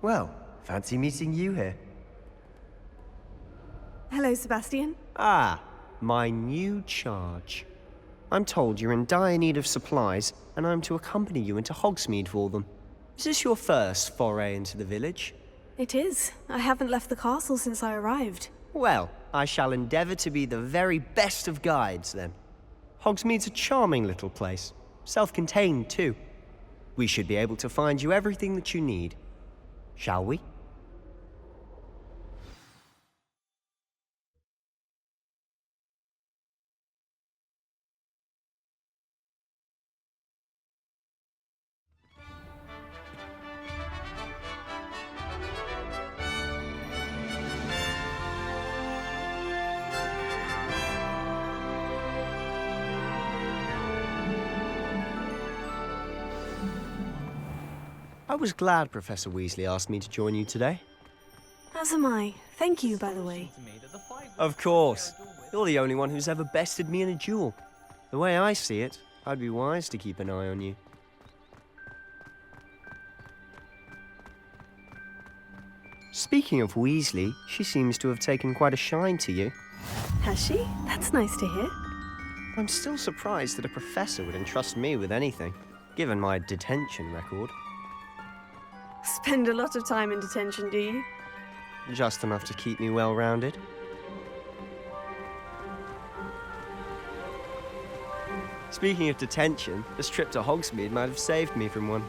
Well, fancy meeting you here. Hello, Sebastian. Ah, my new charge. I'm told you're in dire need of supplies, and I'm to accompany you into Hogsmeade for them. Is this your first foray into the village? It is. I haven't left the castle since I arrived. Well, I shall endeavour to be the very best of guides, then. Hogsmeade's a charming little place. Self-contained, too. We should be able to find you everything that you need. Shall we? I was glad Professor Weasley asked me to join you today. As am I. Thank you, by the way. Of course. You're the only one who's ever bested me in a duel. The way I see it, I'd be wise to keep an eye on you. Speaking of Weasley, she seems to have taken quite a shine to you. Has she? That's nice to hear. I'm still surprised that a professor would entrust me with anything, given my detention record. Spend a lot of time in detention, do you? Just enough to keep me well-rounded. Speaking of detention, this trip to Hogsmeade might have saved me from one.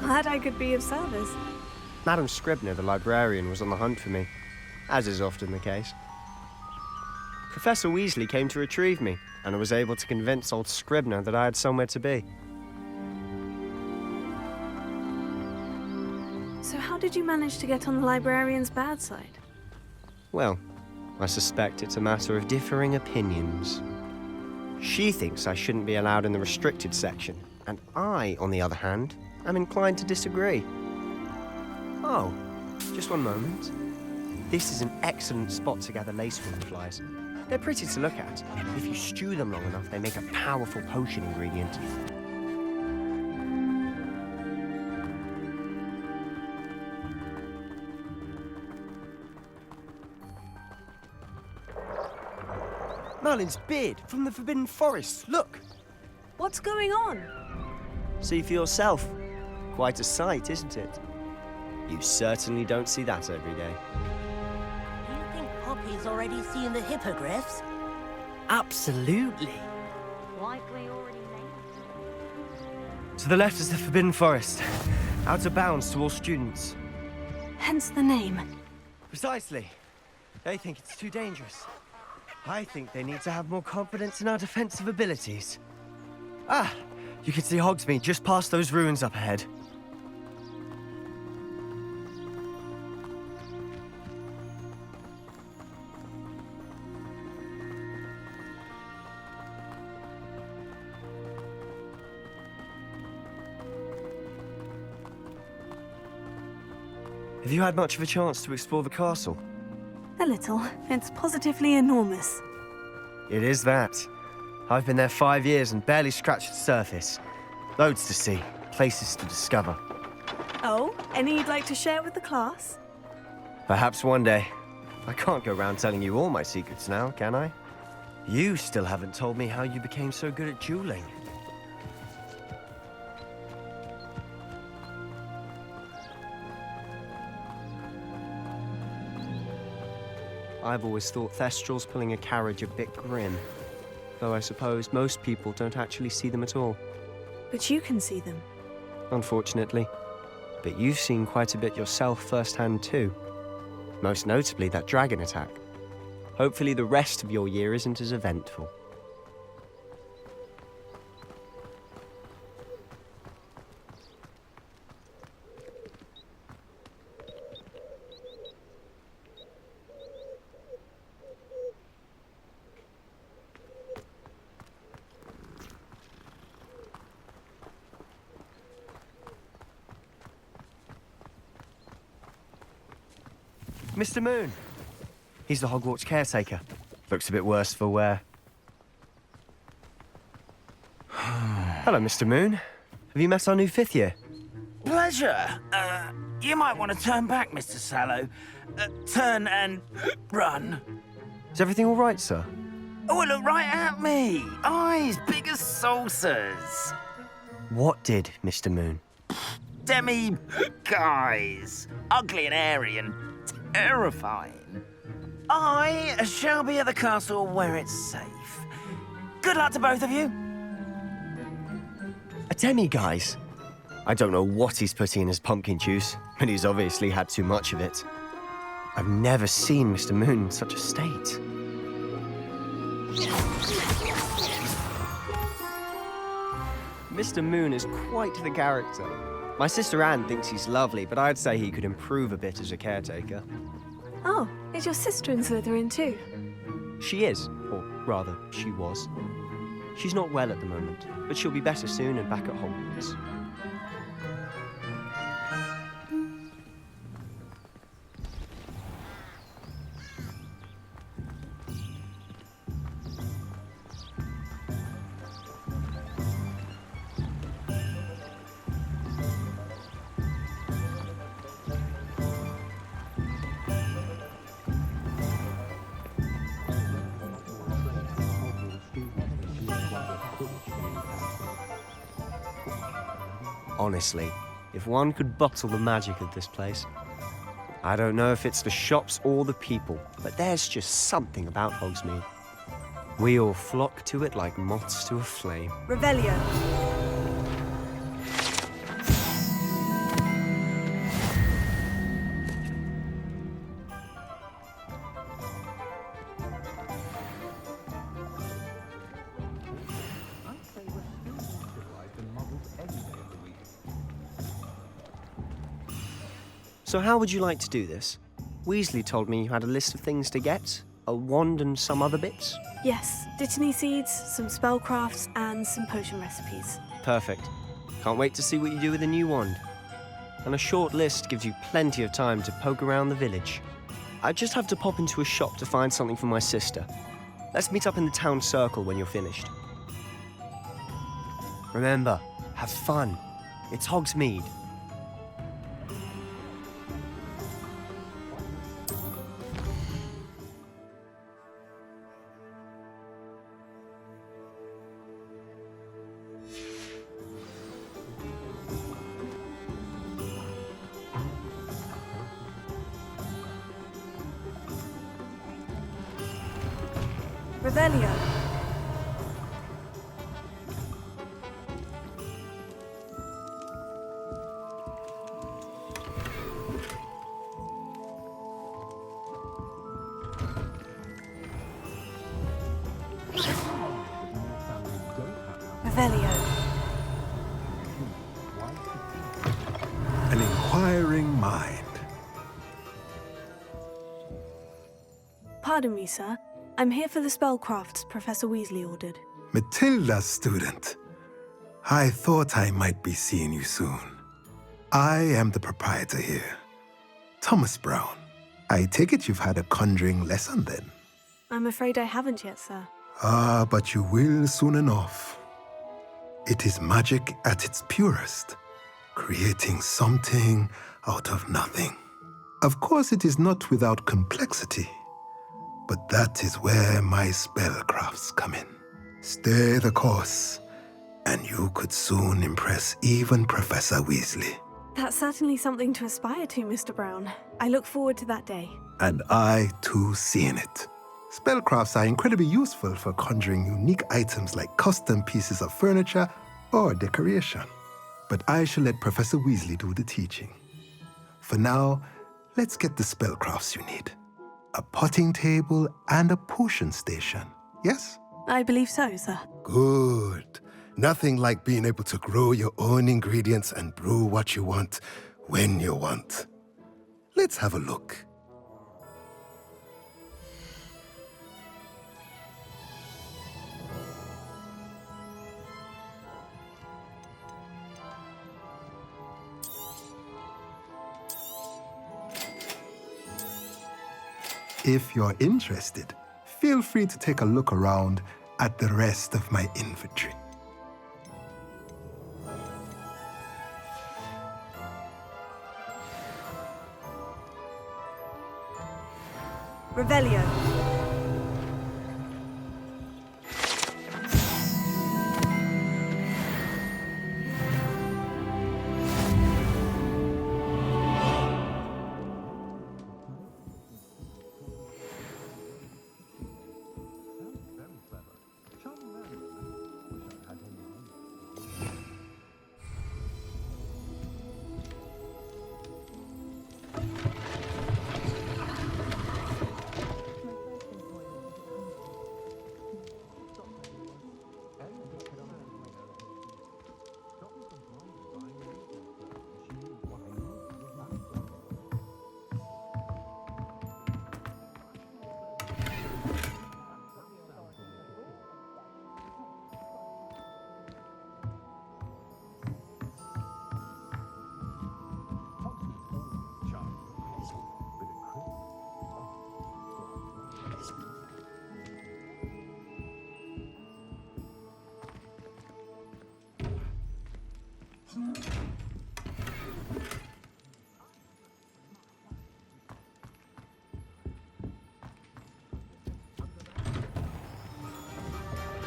Glad I could be of service. Madam Scribner, the librarian, was on the hunt for me, as is often the case. Professor Weasley came to retrieve me, and I was able to convince old Scribner that I had somewhere to be. So how did you manage to get on the librarian's bad side? Well, I suspect it's a matter of differing opinions. She thinks I shouldn't be allowed in the restricted section, and I, on the other hand, am inclined to disagree. Oh, just one moment. This is an excellent spot to gather laceworm flies. They're pretty to look at. If you stew them long enough, they make a powerful potion ingredient. Merlin's beard from the Forbidden Forest. Look! What's going on? See for yourself. Quite a sight, isn't it? You certainly don't see that every day. Do you think Poppy's already seen the hippogriffs? Absolutely. Likely already named. To the left is the Forbidden Forest. Out of bounds to all students. Hence the name. Precisely. They think it's too dangerous. I think they need to have more confidence in our defensive abilities. Ah, you can see Hogsmeade just past those ruins up ahead. Have you had much of a chance to explore the castle? A little. It's positively enormous. It is that. I've been there 5 years and barely scratched the surface. Loads to see, places to discover. Oh, any you'd like to share with the class? Perhaps one day. I can't go around telling you all my secrets now, can I? You still haven't told me how you became so good at dueling. I've always thought Thestrals pulling a carriage a bit grim. Though I suppose most people don't actually see them at all. But you can see them. Unfortunately. But you've seen quite a bit yourself firsthand too. Most notably that dragon attack. Hopefully the rest of your year isn't as eventful. Mr. Moon. He's the Hogwarts caretaker. Looks a bit worse for wear. Hello, Mr. Moon. Have you met our new 5th year? Pleasure. You might want to turn back, Mr. Sallow. Turn and run. Is everything all right, sir? Oh, look right at me. Eyes big as saucers. What did, Mr. Moon? Demi guys. Ugly and airy and terrifying. I shall be at the castle where it's safe. Good luck to both of you. A demi-guise? I don't know what he's putting in his pumpkin juice, but he's obviously had too much of it. I've never seen Mr. Moon in such a state. Mr. Moon is quite the character. My sister Anne thinks he's lovely, but I'd say he could improve a bit as a caretaker. Oh, is your sister in Slytherin too? She is, or rather, she was. She's not well at the moment, but she'll be better soon and back at Hogwarts. Honestly, if one could bottle the magic of this place. I don't know if it's the shops or the people, but there's just something about Hogsmeade. We all flock to it like moths to a flame. Revelio. So how would you like to do this? Weasley told me you had a list of things to get. A wand and some other bits? Yes, dittany seeds, some spellcrafts, and some potion recipes. Perfect. Can't wait to see what you do with the new wand. And a short list gives you plenty of time to poke around the village. I just have to pop into a shop to find something for my sister. Let's meet up in the town circle when you're finished. Remember, have fun. It's Hogsmeade. Revelio. Revelio. An inquiring mind. Pardon me, sir. I'm here for the spellcrafts Professor Weasley ordered. Matilda's student. I thought I might be seeing you soon. I am the proprietor here, Thomas Brown. I take it you've had a conjuring lesson then? I'm afraid I haven't yet, sir. Ah, but you will soon enough. It is magic at its purest, creating something out of nothing. Of course, it is not without complexity, but that is where my spellcrafts come in. Stay the course, and you could soon impress even Professor Weasley. That's certainly something to aspire to, Mr. Brown. I look forward to that day. And I, too, seeing it. Spellcrafts are incredibly useful for conjuring unique items like custom pieces of furniture or decoration. But I shall let Professor Weasley do the teaching. For now, let's get the spellcrafts you need. A potting table and a potion station, yes? I believe so, sir. Good. Nothing like being able to grow your own ingredients and brew what you want when you want. Let's have a look. If you're interested, feel free to take a look around at the rest of my inventory. Revelio.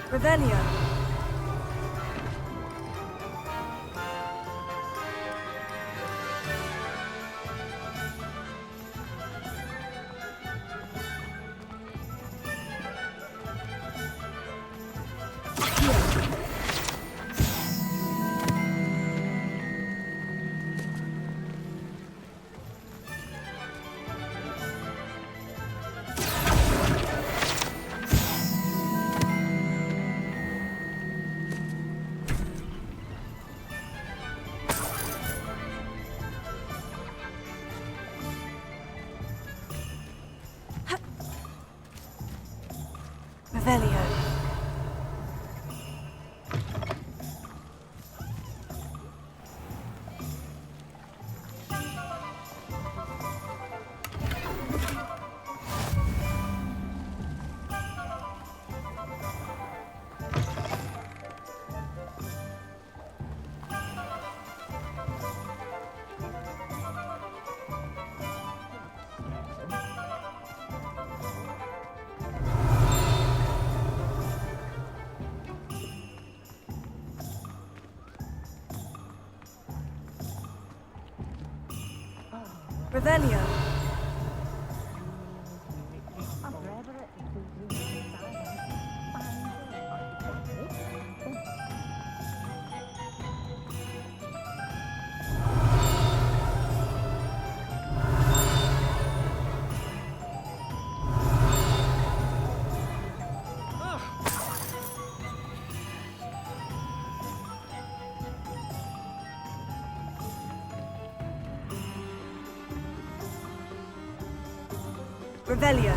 Revelio. Revelio. Revelio. Revelio.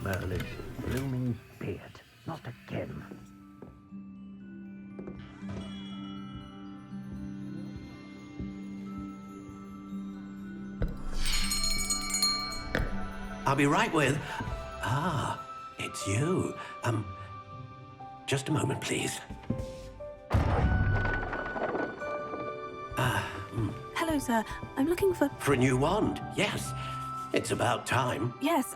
Merlin's blooming beard. Not again. I'll be right with... Ah, it's you. Just a moment, please. Hello, sir. I'm looking for... For a new wand, yes. It's about time. Yes,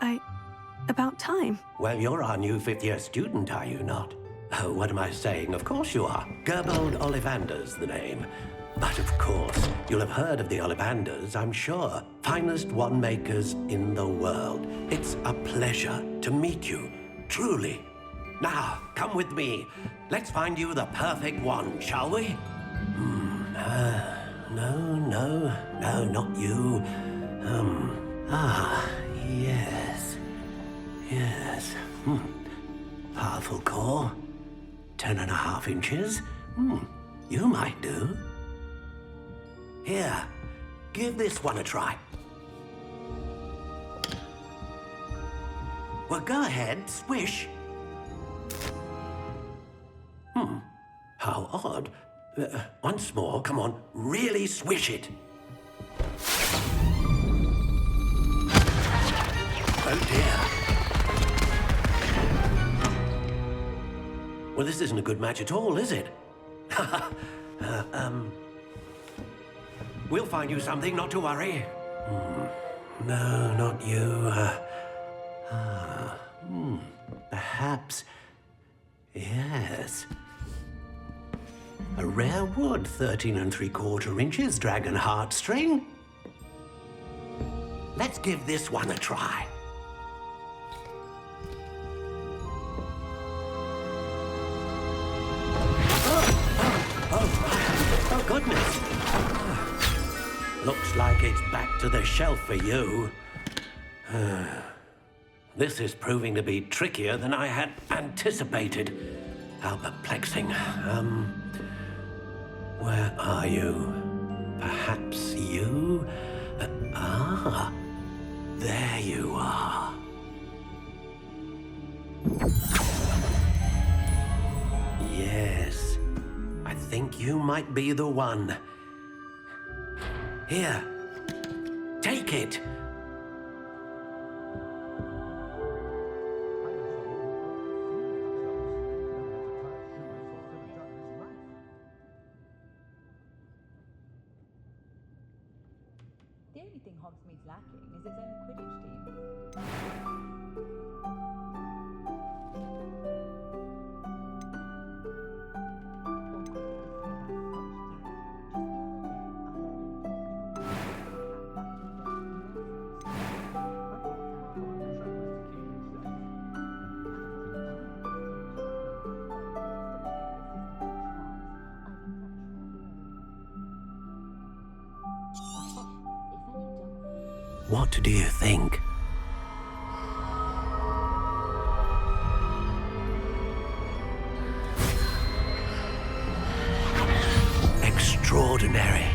about time. Well, you're our new fifth-year student, are you not? Oh, what am I saying? Of course you are. Gerbold Ollivander's the name. But of course, you'll have heard of the Ollivanders, I'm sure. Finest wand makers in the world. It's a pleasure to meet you, truly. Now, come with me. Let's find you the perfect wand, shall we? No, not you. Yes. Powerful core. 10.5 inches. You might do. Here, give this one a try. Well, go ahead, swish. How odd. Once more, come on, really swish it. Oh dear. Well, this isn't a good match at all, is it? We'll find you something, not to worry. No, not you. Perhaps. Yes. A rare wood, 13 3/4 inches, dragon heartstring. Let's give this one a try. Oh, goodness. Looks like it's back to the shelf for you. This is proving to be trickier than I had anticipated. How perplexing. Where are you? Perhaps you? There you are. Yes, I think you might be the one. Here, take it. The only thing Hogsmeade's lacking is its own Quidditch team. What do you think? Extraordinary.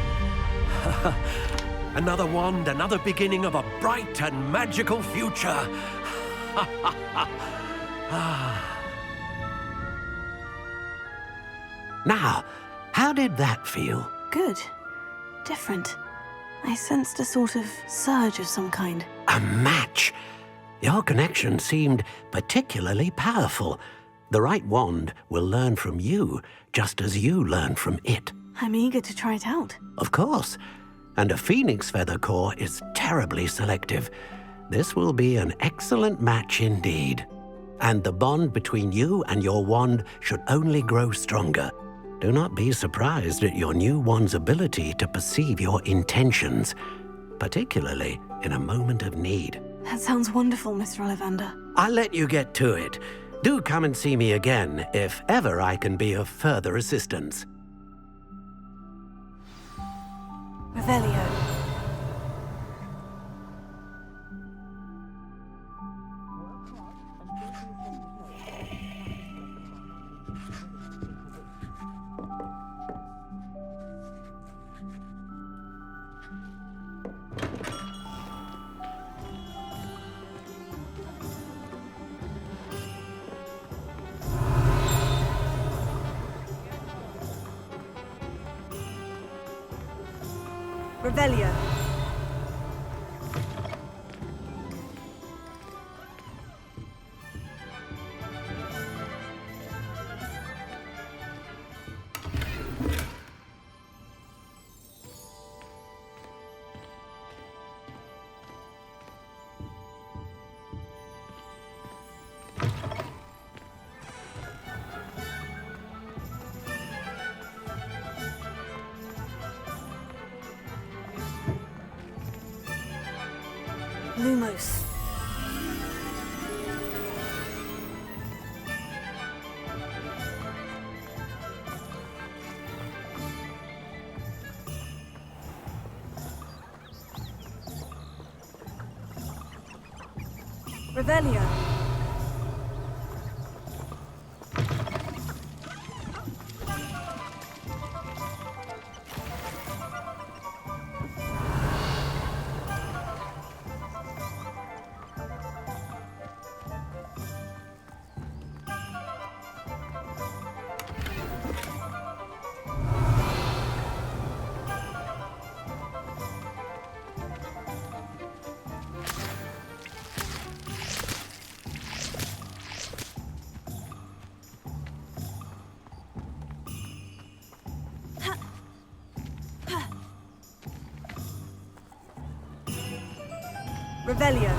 Another wand, another beginning of a bright and magical future. Now, how did that feel? Good. Different. I sensed a sort of surge of some kind. A match! Your connection seemed particularly powerful. The right wand will learn from you, just as you learn from it. I'm eager to try it out. Of course. And a phoenix feather core is terribly selective. This will be an excellent match indeed. And the bond between you and your wand should only grow stronger. Do not be surprised at your new wand's ability to perceive your intentions, particularly in a moment of need. That sounds wonderful, Mr. Ollivander. I'll let you get to it. Do come and see me again if ever I can be of further assistance. Revelio. Revelio. Lumos. Revelio. Revelio.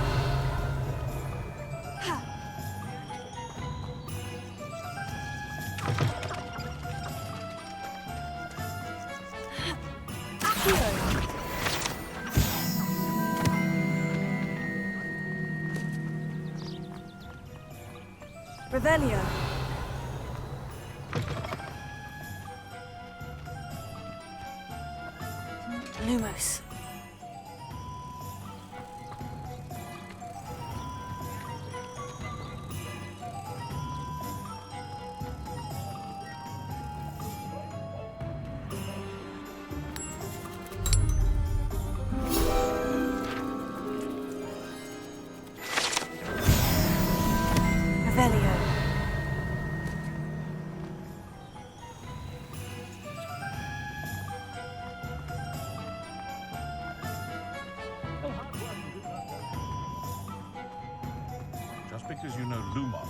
Revelio. Lumos. Revelio. Just because you know Lumos.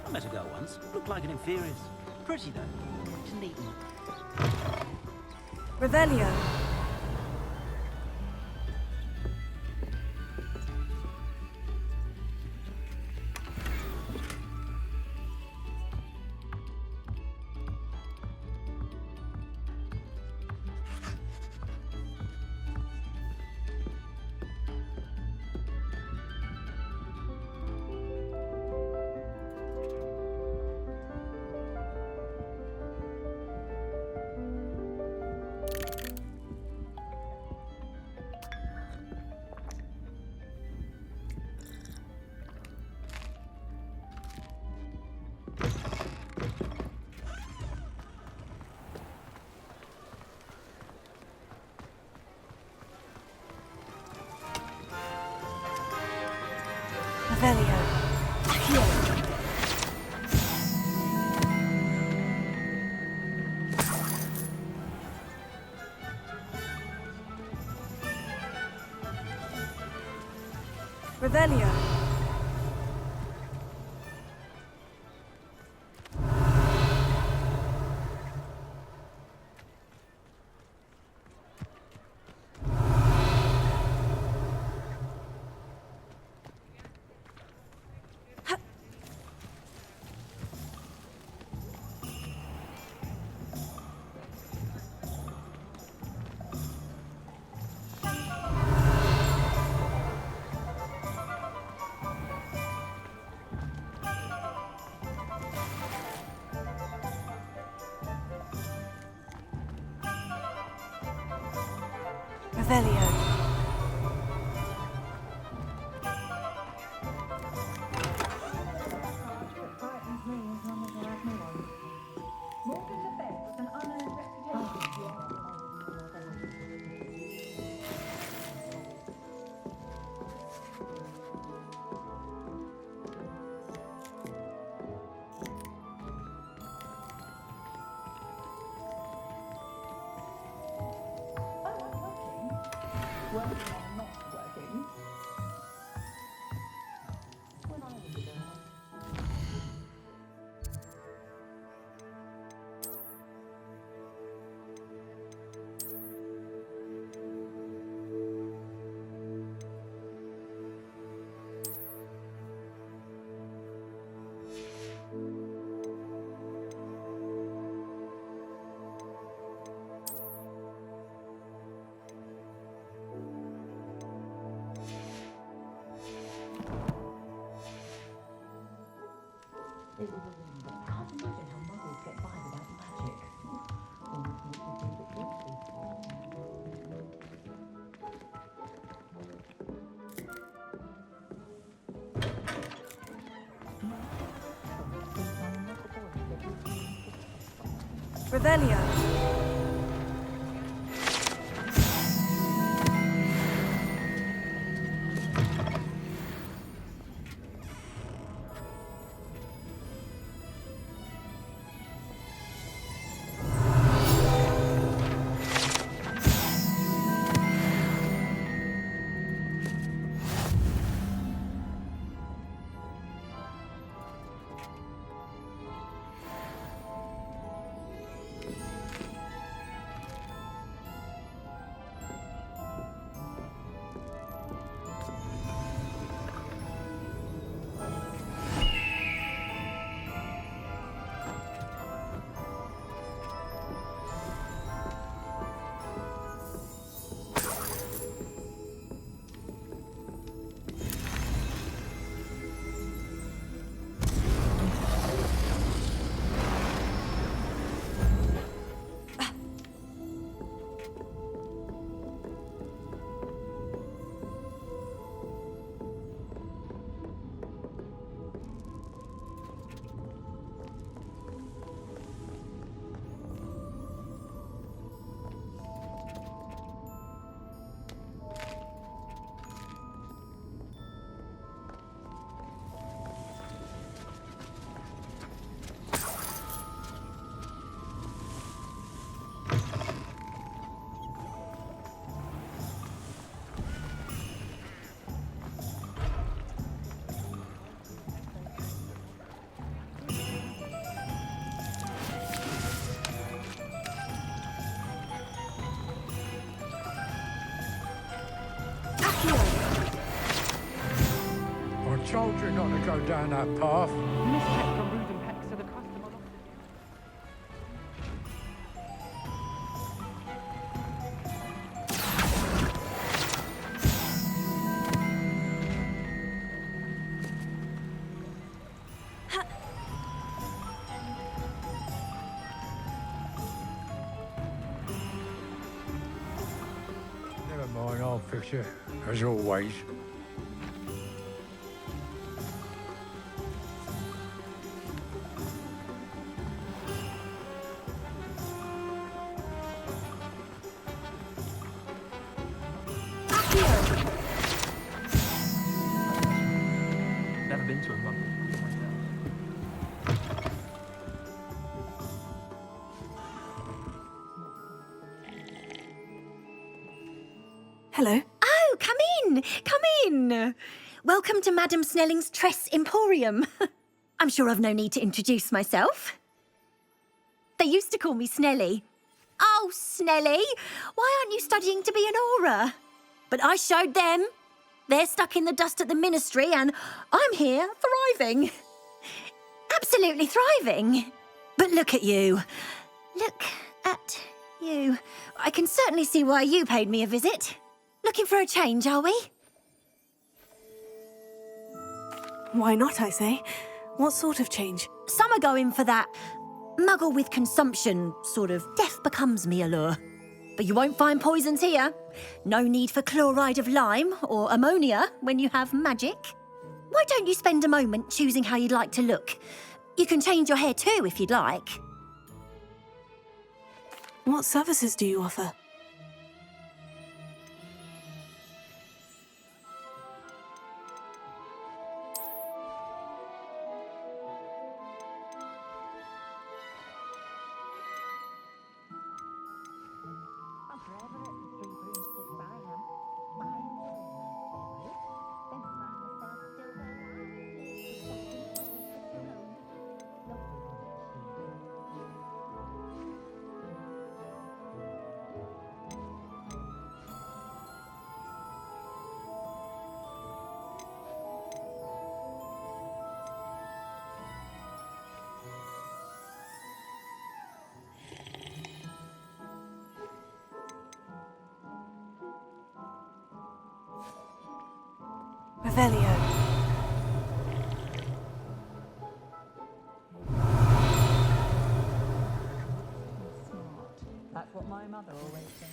I met a girl once. Looked like an Inferius. Pretty though. It's neat. Revelio. Revelio. Accio. Revelio. Revelio. Revelio. I told you not to go down that path. Never mind, I'll fix it, as always. Never been to a run. Hello. Oh, come in, come in. Welcome to Madame Snelling's Tress Emporium. I'm sure I've no need to introduce myself. They used to call me Snelly. Oh, Snelly, why aren't you studying to be an aura? But I showed them. They're stuck in the dust at the ministry and I'm here thriving. Absolutely thriving. But look at you. Look at you. I can certainly see why you paid me a visit. Looking for a change, are we? Why not, I say? What sort of change? Some are going for that muggle with consumption, sort of death becomes me allure. But you won't find poisons here. No need for chloride of lime or ammonia when you have magic. Why don't you spend a moment choosing how you'd like to look? You can change your hair too if you'd like. What services do you offer? Revelio. Smart. That's what my mother always said.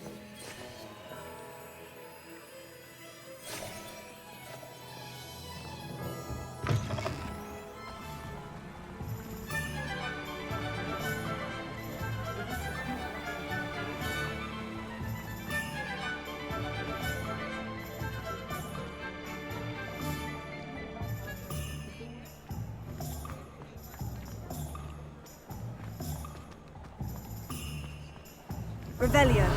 Revelio.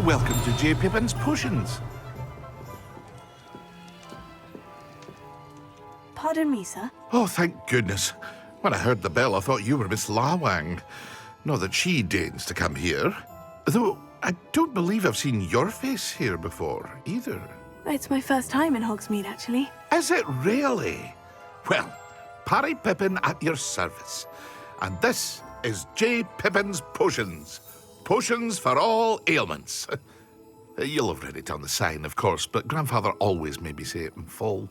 Welcome to J. Pippin's Potions. Pardon me, sir. Oh, thank goodness. When I heard the bell, I thought you were Miss Lawang. Not that she deigns to come here. Though, I don't believe I've seen your face here before, either. It's my first time in Hogsmeade, actually. Is it really? Well, Parry Pippin at your service. And this is J. Pippin's Potions. Potions for all ailments. You'll have read it on the sign, of course, but Grandfather always made me say it in full.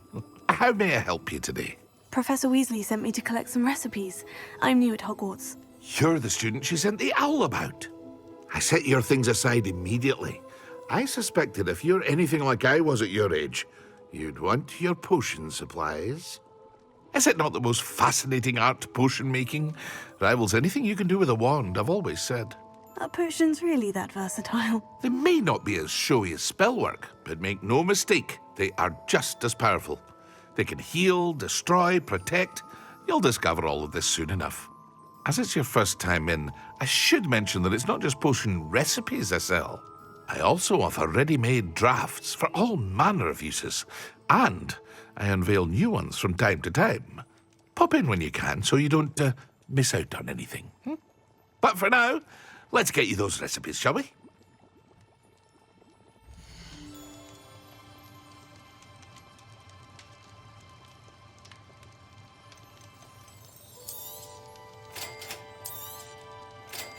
How may I help you today? Professor Weasley sent me to collect some recipes. I'm new at Hogwarts. You're the student she sent the owl about. I set your things aside immediately. I suspected if you're anything like I was at your age, you'd want your potion supplies. Is it not the most fascinating art, potion making? Rivals anything you can do with a wand, I've always said. Are potions really that versatile? They may not be as showy as spellwork, but make no mistake, they are just as powerful. They can heal, destroy, protect. You'll discover all of this soon enough. As it's your first time in, I should mention that it's not just potion recipes I sell. I also offer ready-made drafts for all manner of uses, and I unveil new ones from time to time. Pop in when you can so you don't miss out on anything. But for now, let's get you those recipes, shall we?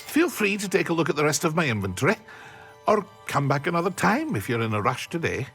Feel free to take a look at the rest of my inventory, or come back another time if you're in a rush today.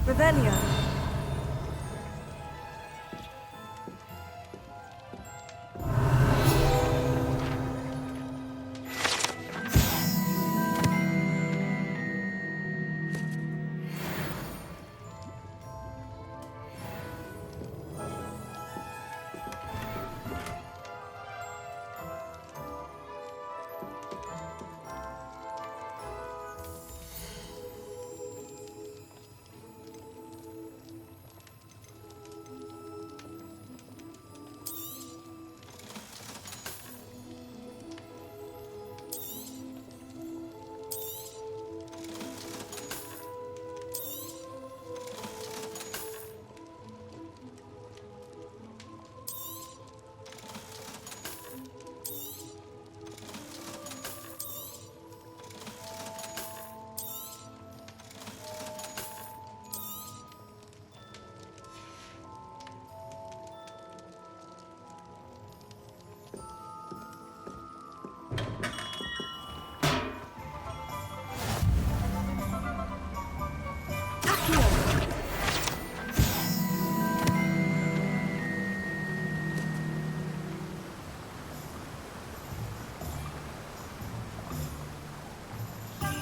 Revelio.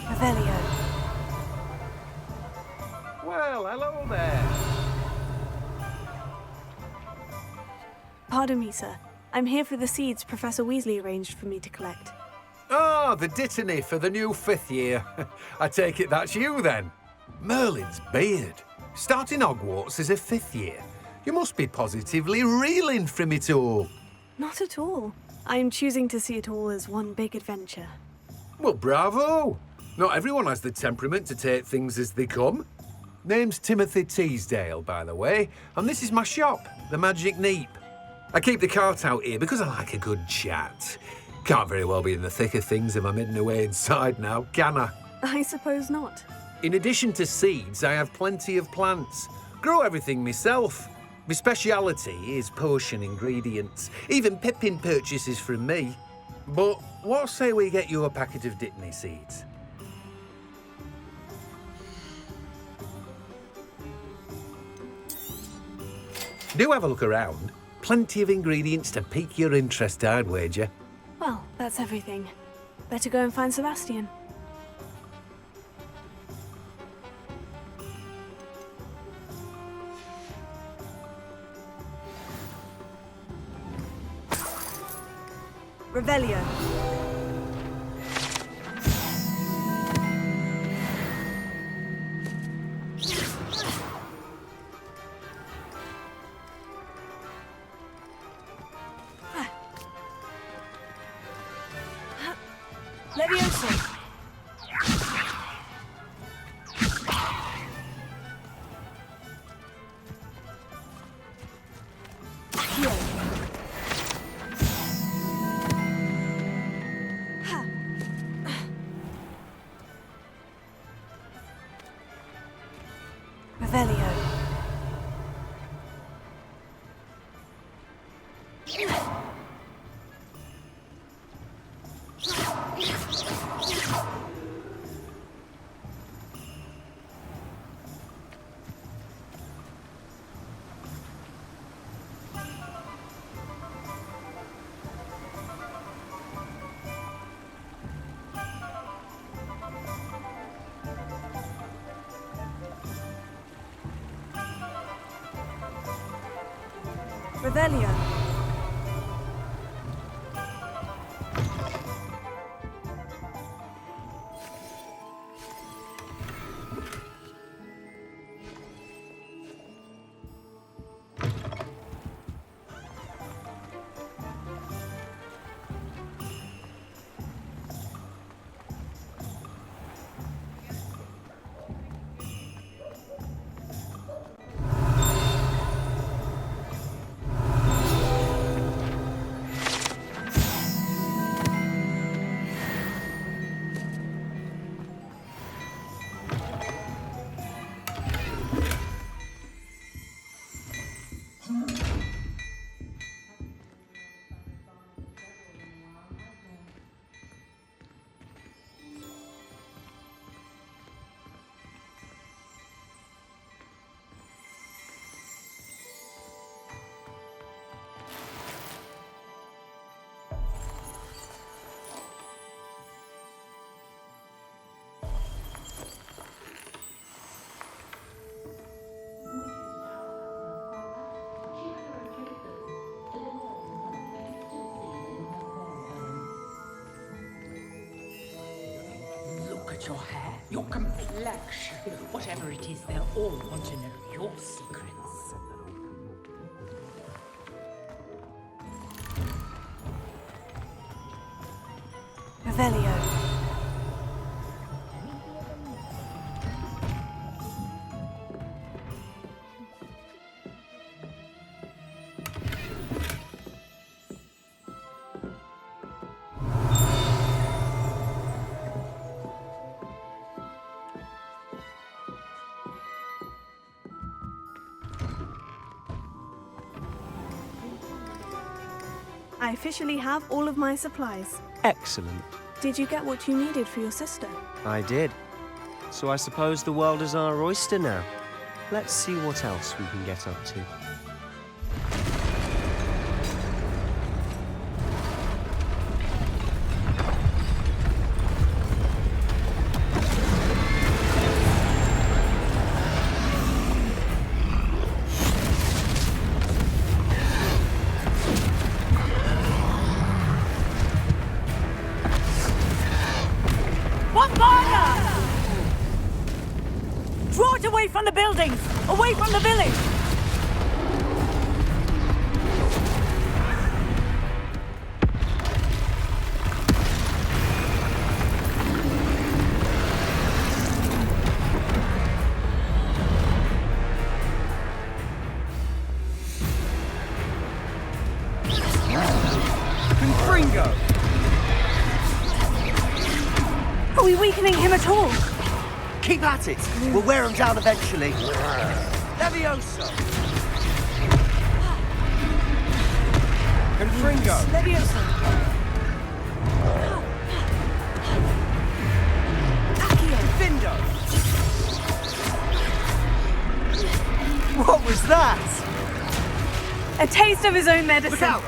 Revelio. Well, hello there. Pardon me, sir. I'm here for the seeds Professor Weasley arranged for me to collect. Oh, the dittany for the new 5th year. I take it that's you then. Merlin's beard. Starting Hogwarts as a 5th year. You must be positively reeling from it all. Not at all. I am choosing to see it all as one big adventure. Well, bravo. Not everyone has the temperament to take things as they come. Name's Timothy Teasdale, by the way, and this is my shop, the Magic Neep. I keep the cart out here because I like a good chat. Can't very well be in the thick of things if I'm hidden away inside now, can I? I suppose not. In addition to seeds, I have plenty of plants. Grow everything myself. My speciality is potion ingredients. Even Pippin purchases from me. But what say we get you a packet of dittany seeds? Do have a look around. Plenty of ingredients to pique your interest, I'd wager. Well, that's everything. Better go and find Sebastian. Revelio. Levioso. Revelio. Revelio. your hair, your complexion, whatever it is, they'll all want to know your secrets. Revelio. I officially have all of my supplies. Excellent. Did you get what you needed for your sister? I did. So I suppose the world is our oyster now. Let's see what else we can get up to. Away from the buildings! Away from the village! Confringo! Are we weakening him at all? Keep at it! We'll wear him down eventually. Levioso! Confringo! Levioso! Accio! Findo! What was that? A taste of his own medicine. Look out!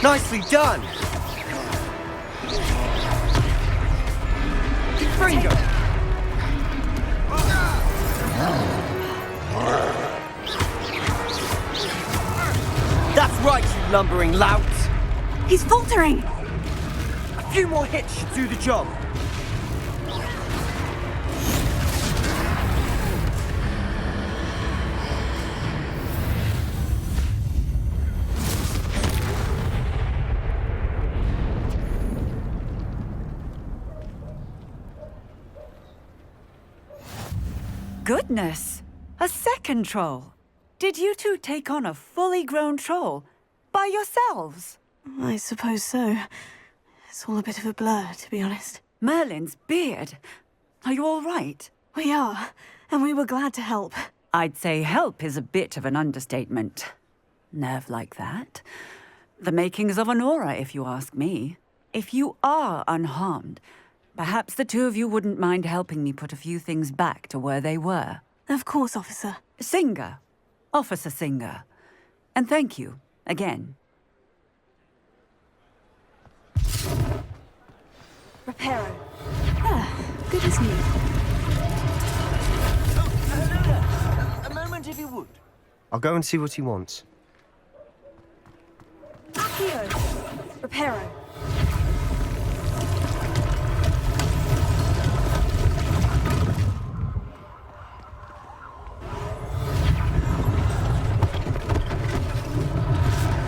Nicely done! Confringo! That's right, you lumbering lout! He's faltering! A few more hits should do the job. Goodness! A second troll! Did you two take on a fully grown troll? By yourselves? I suppose so. It's all a bit of a blur, to be honest. Merlin's beard. Are you all right? We are, and we were glad to help. I'd say help is a bit of an understatement. Nerve like that. The makings of an aura, if you ask me. If you are unharmed, perhaps the two of you wouldn't mind helping me put a few things back to where they were. Of course, officer. Singer. Officer Singer. And thank you, again. Reparo. Ah, good as new. A moment if you would. I'll go and see what he wants. Accio. Reparo.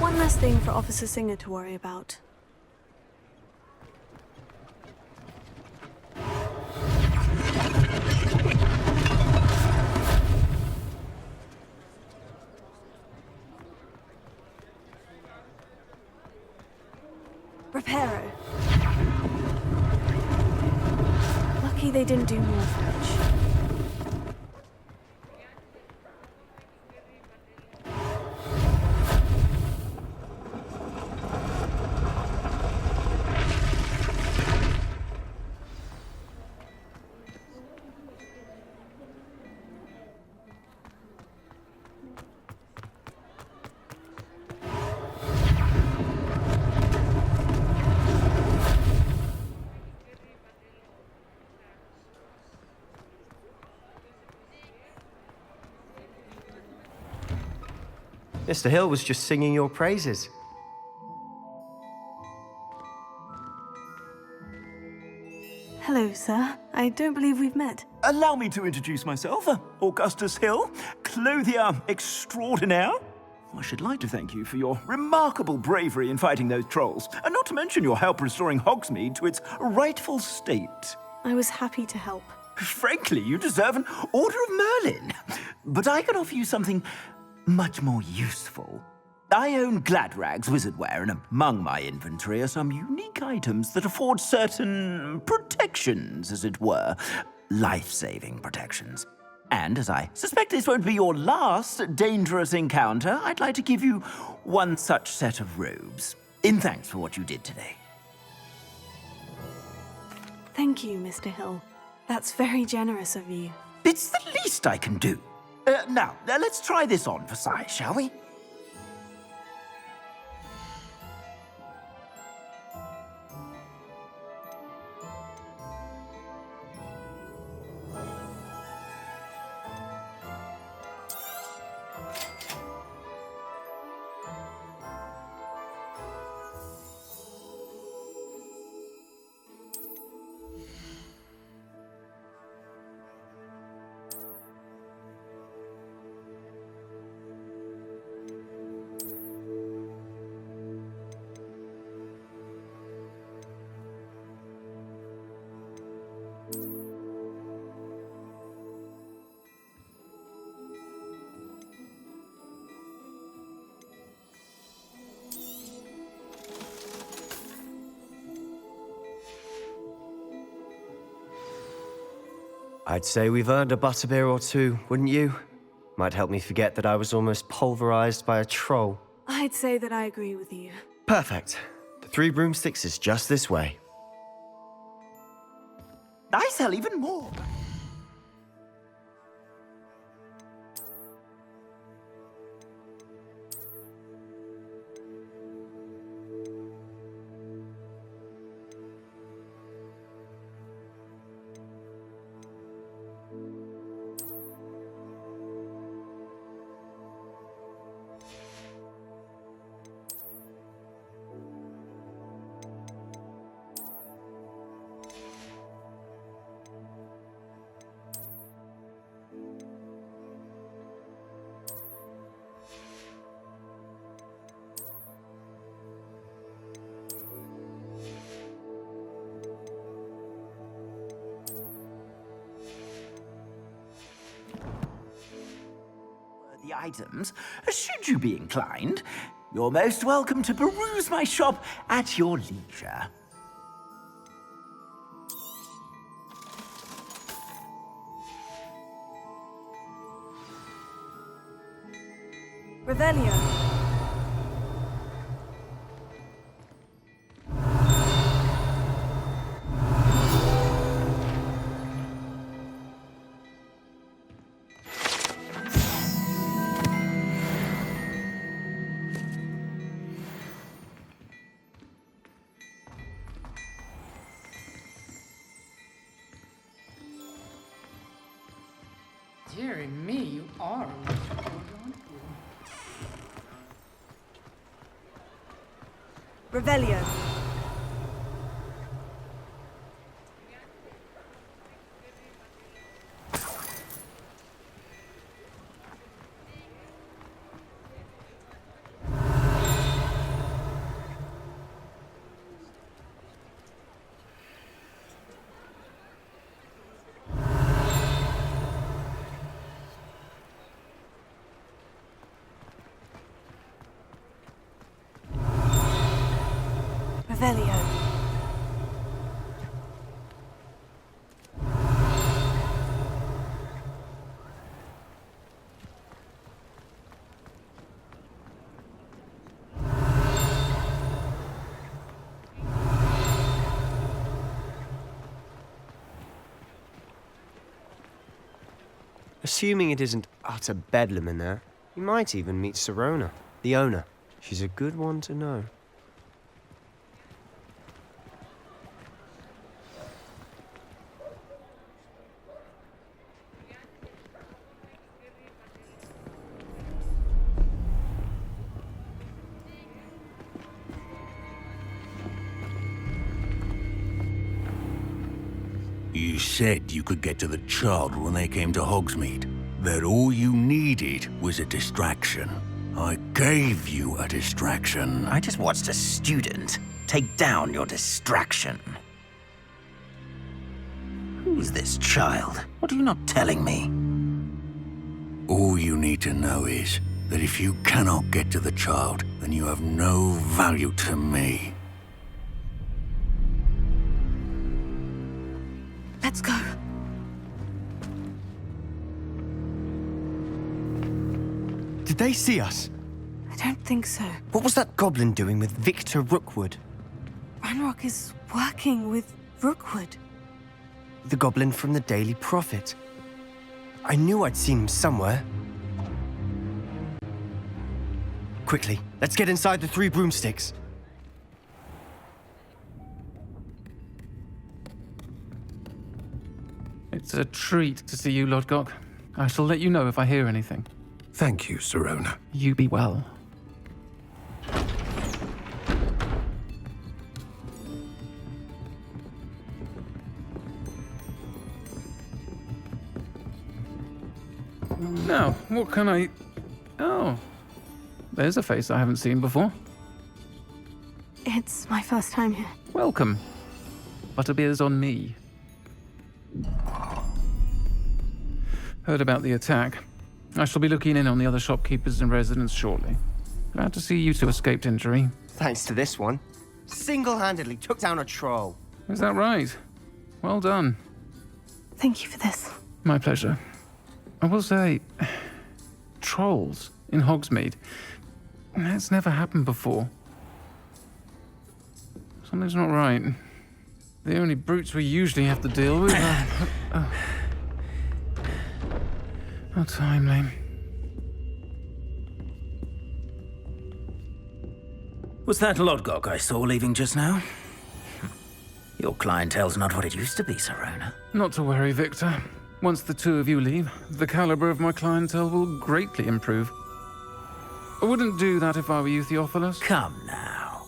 One less thing for Officer Singer to worry about. Reparo. Lucky they didn't do more fetch. Mr. Hill was just singing your praises. Hello, Hello, sir. I don't believe we've met. Allow me to introduce myself, Augustus Hill, clothier extraordinaire. I should like to thank you for your remarkable bravery in fighting those trolls, and not to mention your help restoring Hogsmeade to its rightful state. I was happy to help. Frankly, you deserve an Order of Merlin. But I can offer you something much more useful. I own Gladrags Wizardwear, and among my inventory are some unique items that afford certain protections, as it were. Life-saving protections. And as I suspect this won't be your last dangerous encounter, I'd like to give you one such set of robes, in thanks for what you did today. Thank you, Mr. Hill. That's very generous of you. It's the least I can do. Now, let's try this on for size, shall we? I'd say we've earned a butterbeer or two, wouldn't you? Might help me forget that I was almost pulverized by a troll. I'd say that I agree with you. Perfect. The 3 Broomsticks is just this way. I sell even more. The items, should you be inclined, you're most welcome to peruse my shop at your leisure. Revelio. Dearie me, you are a witch. Revelio. Revelio. Assuming it isn't utter bedlam in there, you might even meet Sirona, the owner. She's a good one to know. said you could get to the child when they came to Hogsmeade. That all you needed was a distraction. I gave you a distraction. I just watched a student take down your distraction. Who's this child? What are you not telling me? All you need to know is that if you cannot get to the child, then you have no value to me. Let's go. Did they see us? I don't think so. What was that goblin doing with Victor Rookwood? Ranrok is working with Rookwood. The goblin from the Daily Prophet. I knew I'd seen him somewhere. Quickly, let's get inside the 3 broomsticks. It's a treat to see you, Lodgok. I shall let you know if I hear anything. Thank you, Sirona. You be well. Now, what can I... Oh, there's a face I haven't seen before. It's my first time here. Welcome. Butterbeer's on me. Heard about the attack. I shall be looking in on the other shopkeepers and residents shortly. Glad to see you two escaped injury. Thanks to this one. Single-handedly took down a troll. Is that right? Well done. Thank you for this. My pleasure. I will say, trolls in Hogsmeade. That's never happened before. Something's not right. The only brutes we usually have to deal with are... How timely. Was that Lodgok I saw leaving just now? Your clientele's not what it used to be, Sirona. Not to worry, Victor. Once the two of you leave, the caliber of my clientele will greatly improve. I wouldn't do that if I were you, Theophilus. Come now.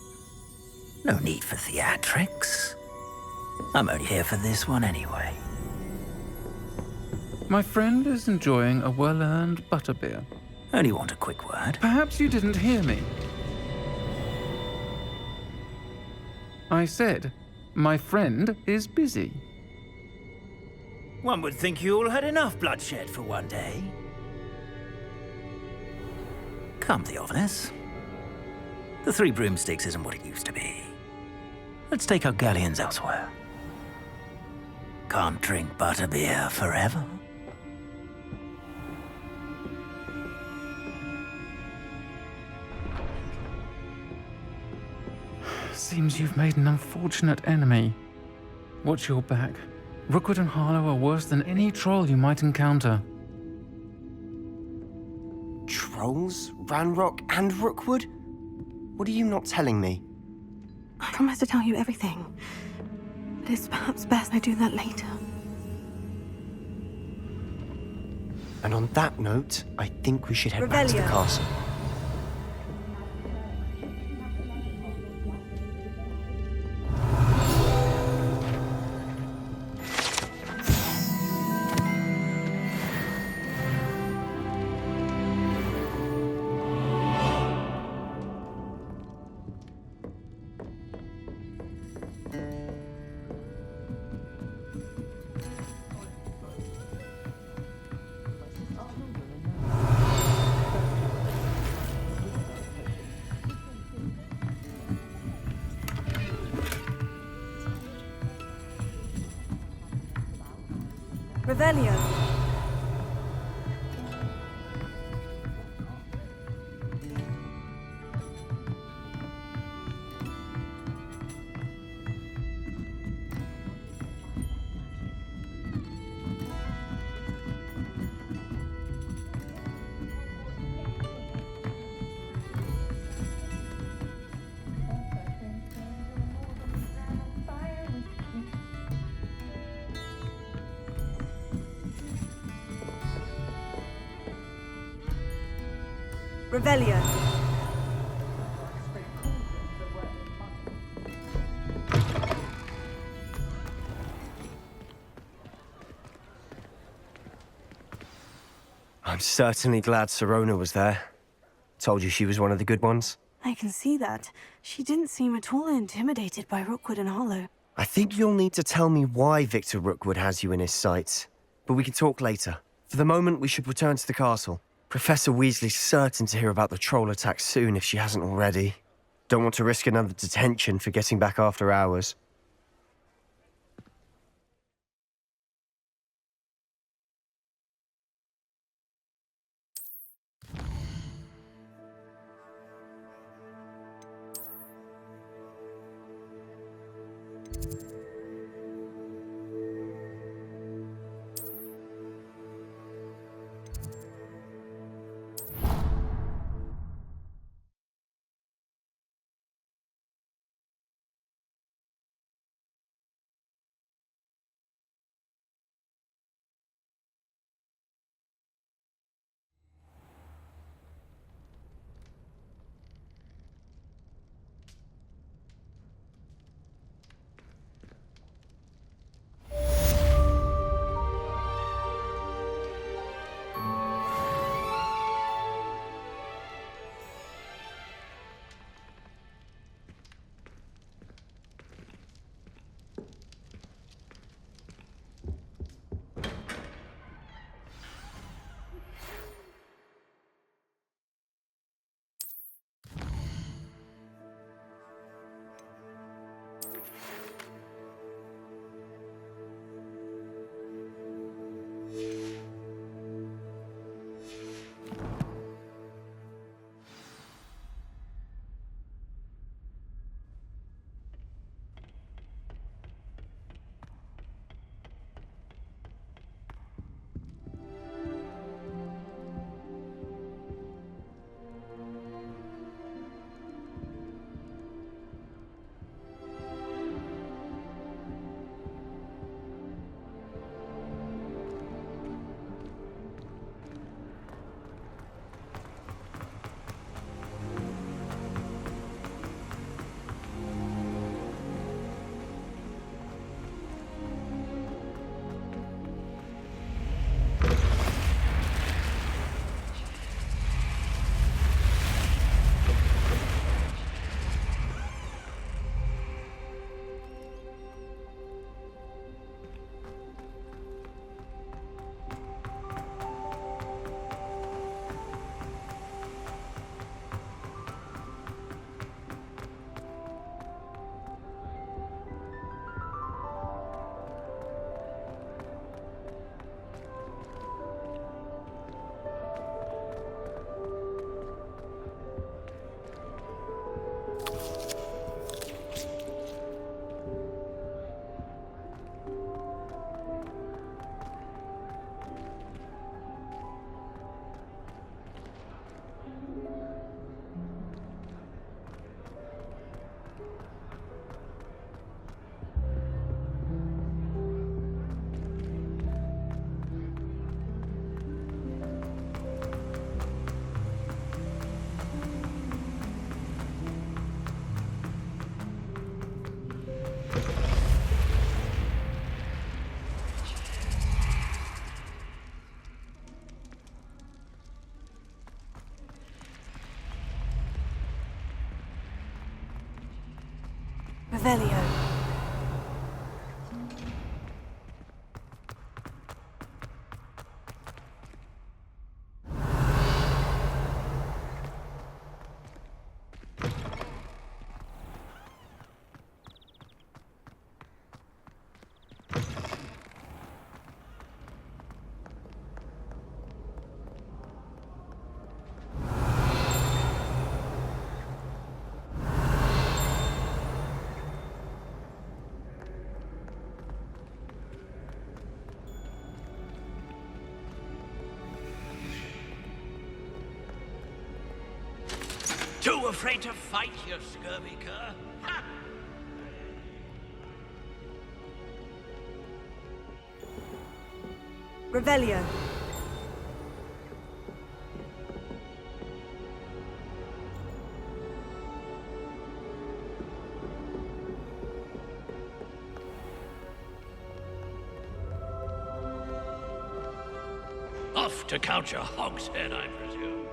No need for theatrics. I'm only here for this one anyway. My friend is enjoying a well-earned butterbeer. Only want a quick word. Perhaps you didn't hear me. I said, my friend is busy. One would think you all had enough bloodshed for one day. Come, Theophilus. The 3 broomsticks isn't what it used to be. Let's take our galleons elsewhere. Can't drink butterbeer forever. Seems you've made an unfortunate enemy. Watch your back. Rookwood and Harlow are worse than any troll you might encounter. Trolls? Ranrok and Rookwood? What are you not telling me? I promise to tell you everything. But it's perhaps best I do that later. And on that note, I think we should head back to the castle. Revelio. Revelio. I'm certainly glad Sirona was there. Told you she was one of the good ones. I can see that. She didn't seem at all intimidated by Rookwood and Hollow. I think you'll need to tell me why Victor Rookwood has you in his sights. But we can talk later. For the moment, we should return to the castle. Professor Weasley's certain to hear about the troll attack soon if she hasn't already. Don't want to risk another detention for getting back after hours. Revelio. Too afraid to fight, you scurvy cur? Ha! Revelio. Tough to couch a hogshead, I presume.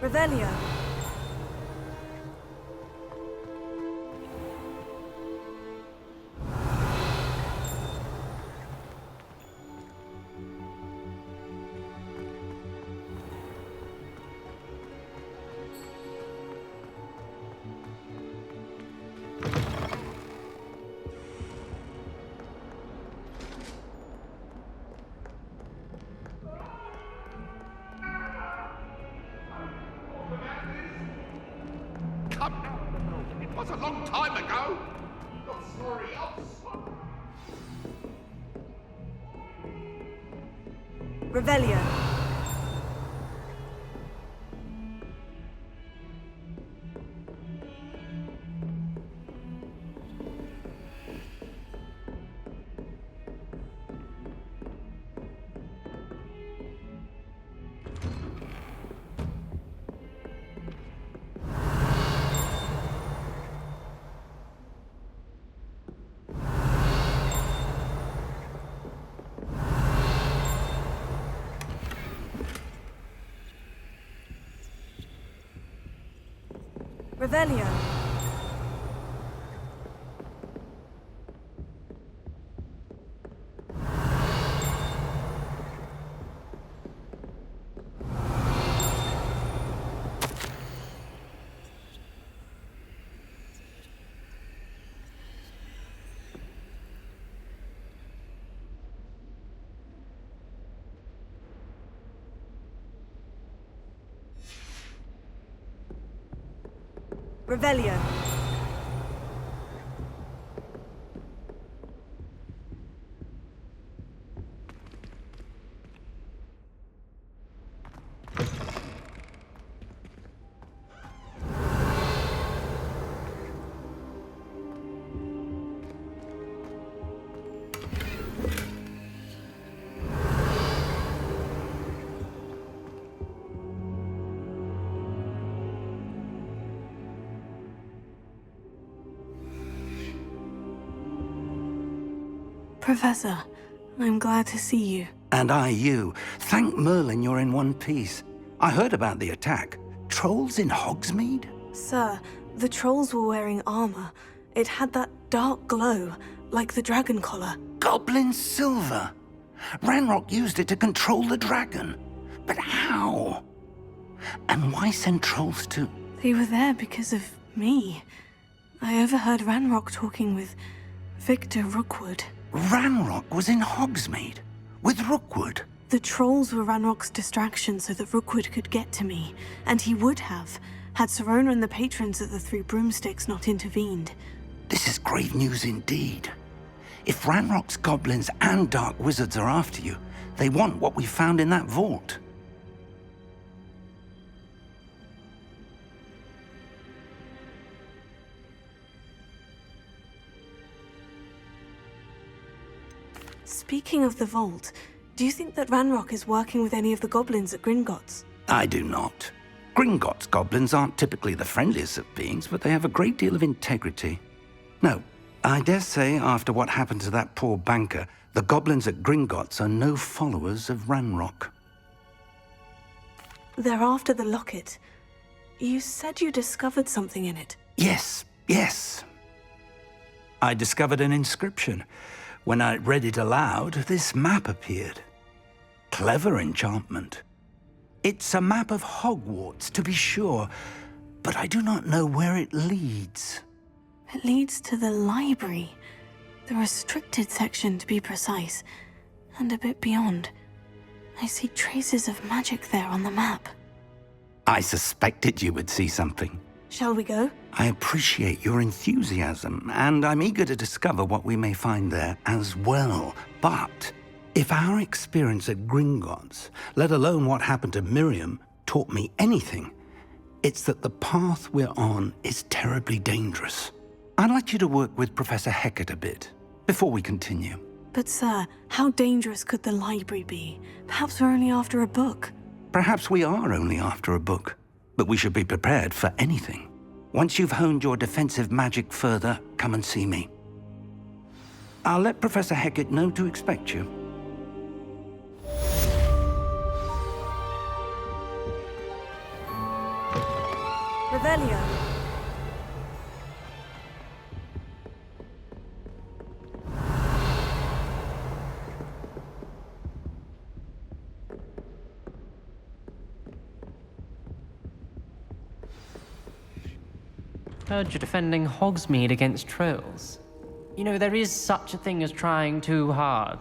Revelio. Come now. It was a long time ago. I'm sorry, I'm sorry. Revelio. Revelio. Revelio. Professor, I'm glad to see you. And I you. Thank Merlin you're in one piece. I heard about the attack. Trolls in Hogsmeade? Sir, the trolls were wearing armor. It had that dark glow, like the dragon collar. Goblin silver. Ranrok used it to control the dragon. But how? And why send trolls to... They were there because of me. I overheard Ranrok talking with Victor Rookwood. Ranrok was in Hogsmeade with Rookwood. The trolls were Ranrock's distraction so that Rookwood could get to me, and he would have, had Sirona and the patrons at the Three Broomsticks not intervened. This is grave news indeed. If Ranrock's goblins and dark wizards are after you, they want what we found in that vault. Speaking of the vault, do you think that Ranrok is working with any of the goblins at Gringotts? I do not. Gringotts goblins aren't typically the friendliest of beings, but they have a great deal of integrity. No, I dare say after what happened to that poor banker, the goblins at Gringotts are no followers of Ranrok. They're after the locket. You said you discovered something in it. Yes. I discovered an inscription. When I read it aloud, this map appeared. Clever enchantment. It's a map of Hogwarts, to be sure, but I do not know where it leads. It leads to the library. The restricted section, to be precise, and a bit beyond. I see traces of magic there on the map. I suspected you would see something. Shall we go? I appreciate your enthusiasm, and I'm eager to discover what we may find there as well. But if our experience at Gringotts, let alone what happened to Miriam, taught me anything, it's that the path we're on is terribly dangerous. I'd like you to work with Professor Hecat a bit before we continue. But sir, how dangerous could the library be? Perhaps we're only after a book. Perhaps we are only after a book, but we should be prepared for anything. Once you've honed your defensive magic further, come and see me. I'll let Professor Hecat know to expect you. Revelio. Heard you're defending Hogsmeade against trolls. You know, there is such a thing as trying too hard.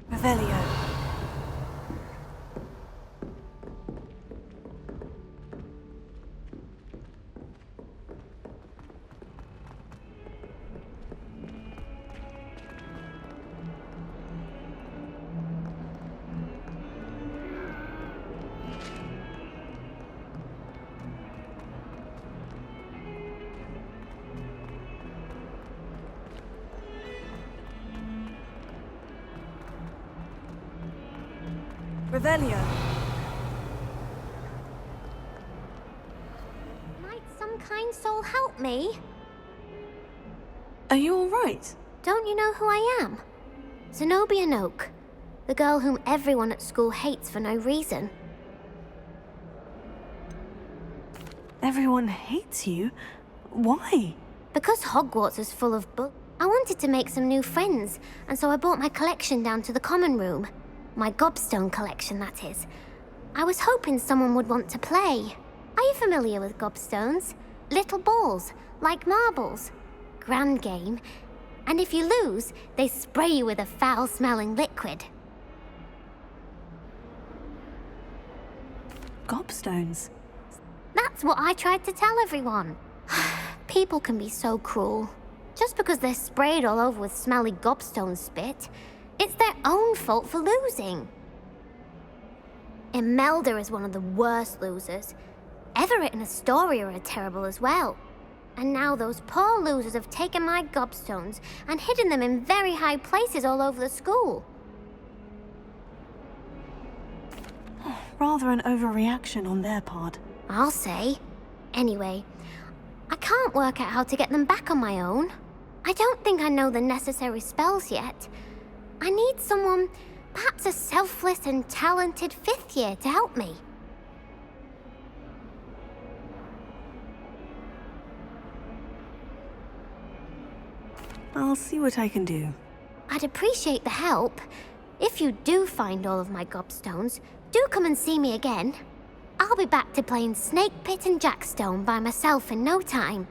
Revelio. Revelio. Might some kind soul help me? Are you all right? Don't you know who I am? Zenobia Noke, the girl whom everyone at school hates for no reason. Everyone hates you? Why? Because Hogwarts is full of books. I wanted to make some new friends, and so I brought my collection down to the common room. My gobstone collection, that is. I was hoping someone would want to play. Are you familiar with gobstones? Little balls, like marbles. Grand game. And if you lose, they spray you with a foul-smelling liquid. Gobstones? That's what I tried to tell everyone. People can be so cruel. Just because they're sprayed all over with smelly gobstone spit, it's their own fault for losing. Imelda is one of the worst losers. Everett and Astoria are terrible as well. And now those poor losers have taken my gobstones and hidden them in very high places all over the school. Rather an overreaction on their part. I'll say. Anyway, I can't work out how to get them back on my own. I don't think I know the necessary spells yet. I need someone, perhaps a selfless and talented 5th year to help me. I'll see what I can do. I'd appreciate the help. If you do find all of my gobstones, do come and see me again. I'll be back to playing Snake Pit and Jackstone by myself in no time.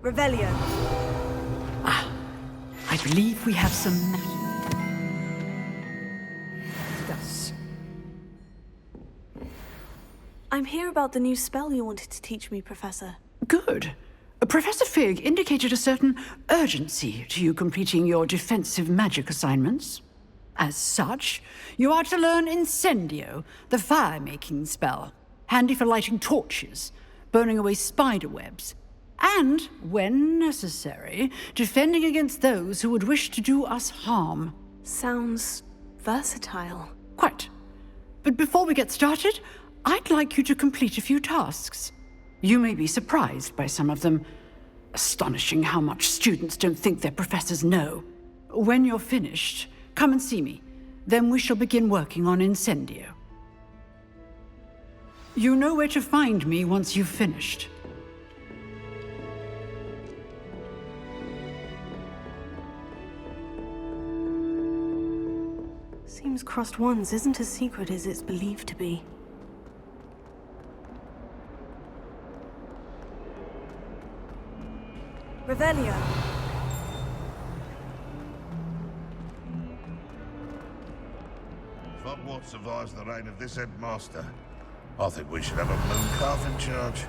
Revelio. I believe we have some Thus. I'm here about the new spell you wanted to teach me, Professor. Good. Professor Fig indicated a certain urgency to you completing your defensive magic assignments. As such, you are to learn Incendio, the fire-making spell, handy for lighting torches, burning away spider webs, and, when necessary, defending against those who would wish to do us harm. Sounds versatile. Quite. But before we get started, I'd like you to complete a few tasks. You may be surprised by some of them. Astonishing how much students don't think their professors know. When you're finished, come and see me. Then we shall begin working on Incendio. You know where to find me once you've finished. Seems crossed wands isn't as secret as it's believed to be. Revelio. If Hogwarts survives the reign of this headmaster, I think we should have a moon calf in charge.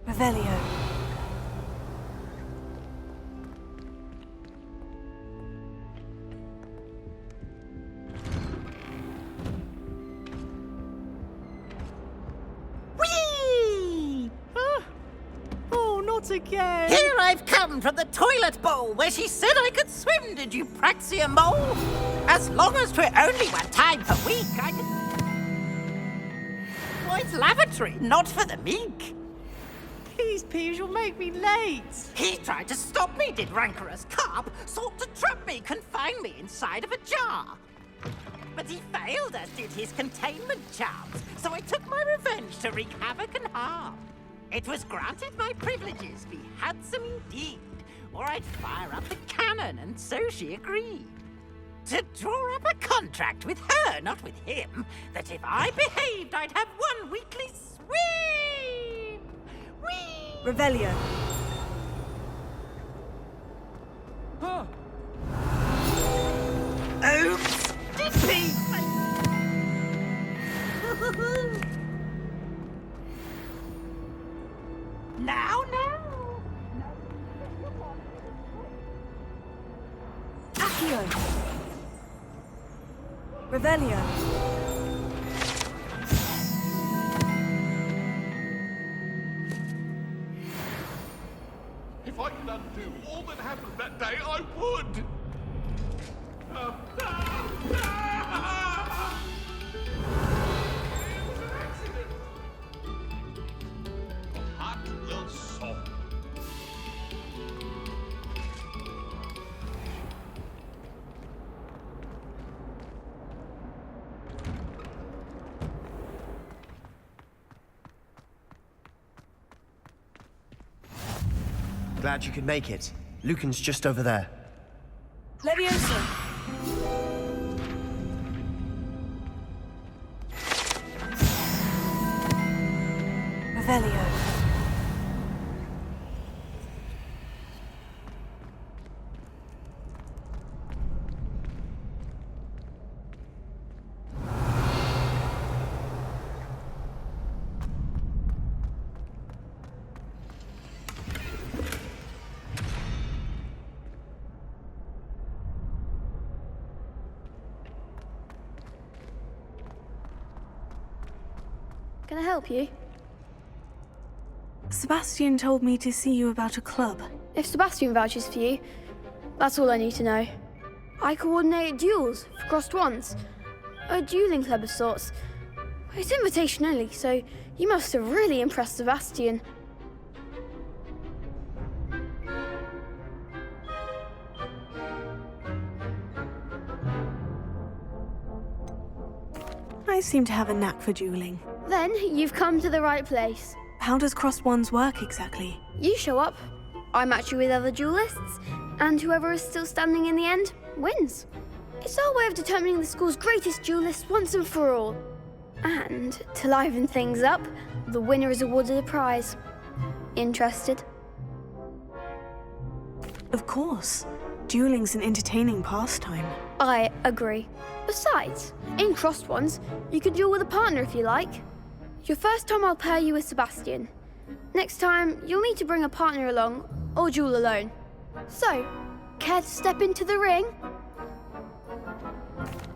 Revelio. Whee! Oh, not again! Here I've come from the toilet bowl where she said I could swim, did you praxia mole? As long as 'twere only one time per week, I could... Why, it's lavatory, not for the meek. Please, Peeves, you'll make me late. He tried to stop me, did rancorous carp, sought to trap me, confine me inside of a jar. But he failed, as did his containment charms, so I took my revenge to wreak havoc and harm. It was granted my privileges be handsome indeed, or I'd fire up the cannon, and so she agreed. To draw up a contract with her, not with him, that if I behaved, I'd have one weekly swim! Whee! Revelio. Huh. Oops! Defeat! Now, Revelio. If I could undo all that happened that day, I would! Hot little soul. Glad you could make it. Lucan's just over there. Leviosa. Revelio. Can I help you? Sebastian told me to see you about a club. If Sebastian vouches for you, that's all I need to know. I coordinate duels for crossed ones. A dueling club of sorts. It's invitation only, so you must have really impressed Sebastian. I seem to have a knack for dueling. Then you've come to the right place. How does crossed ones work exactly? You show up, I match you with other duelists, and whoever is still standing in the end wins. It's our way of determining the school's greatest duelist once and for all. And to liven things up, the winner is awarded a prize. Interested? Of course. Dueling's an entertaining pastime. I agree. Besides, in crossed ones, you can duel with a partner if you like. Your first time I'll pair you with Sebastian. Next time, you'll need to bring a partner along, or duel alone. So, care to step into the ring?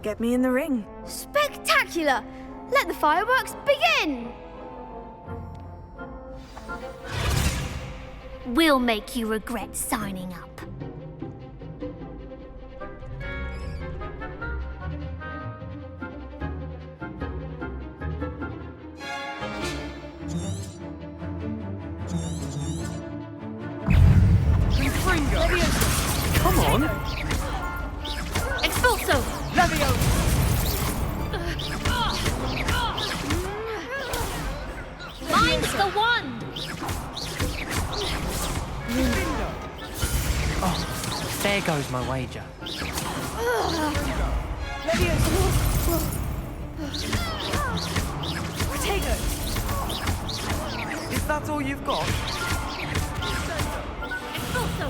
Get me in the ring. Spectacular! Let the fireworks begin! We'll make you regret signing up. Come on! Expulso! Leviosa! Mine's the one! Oh, there goes my wager. Potato! Is that all you've got? Expulso!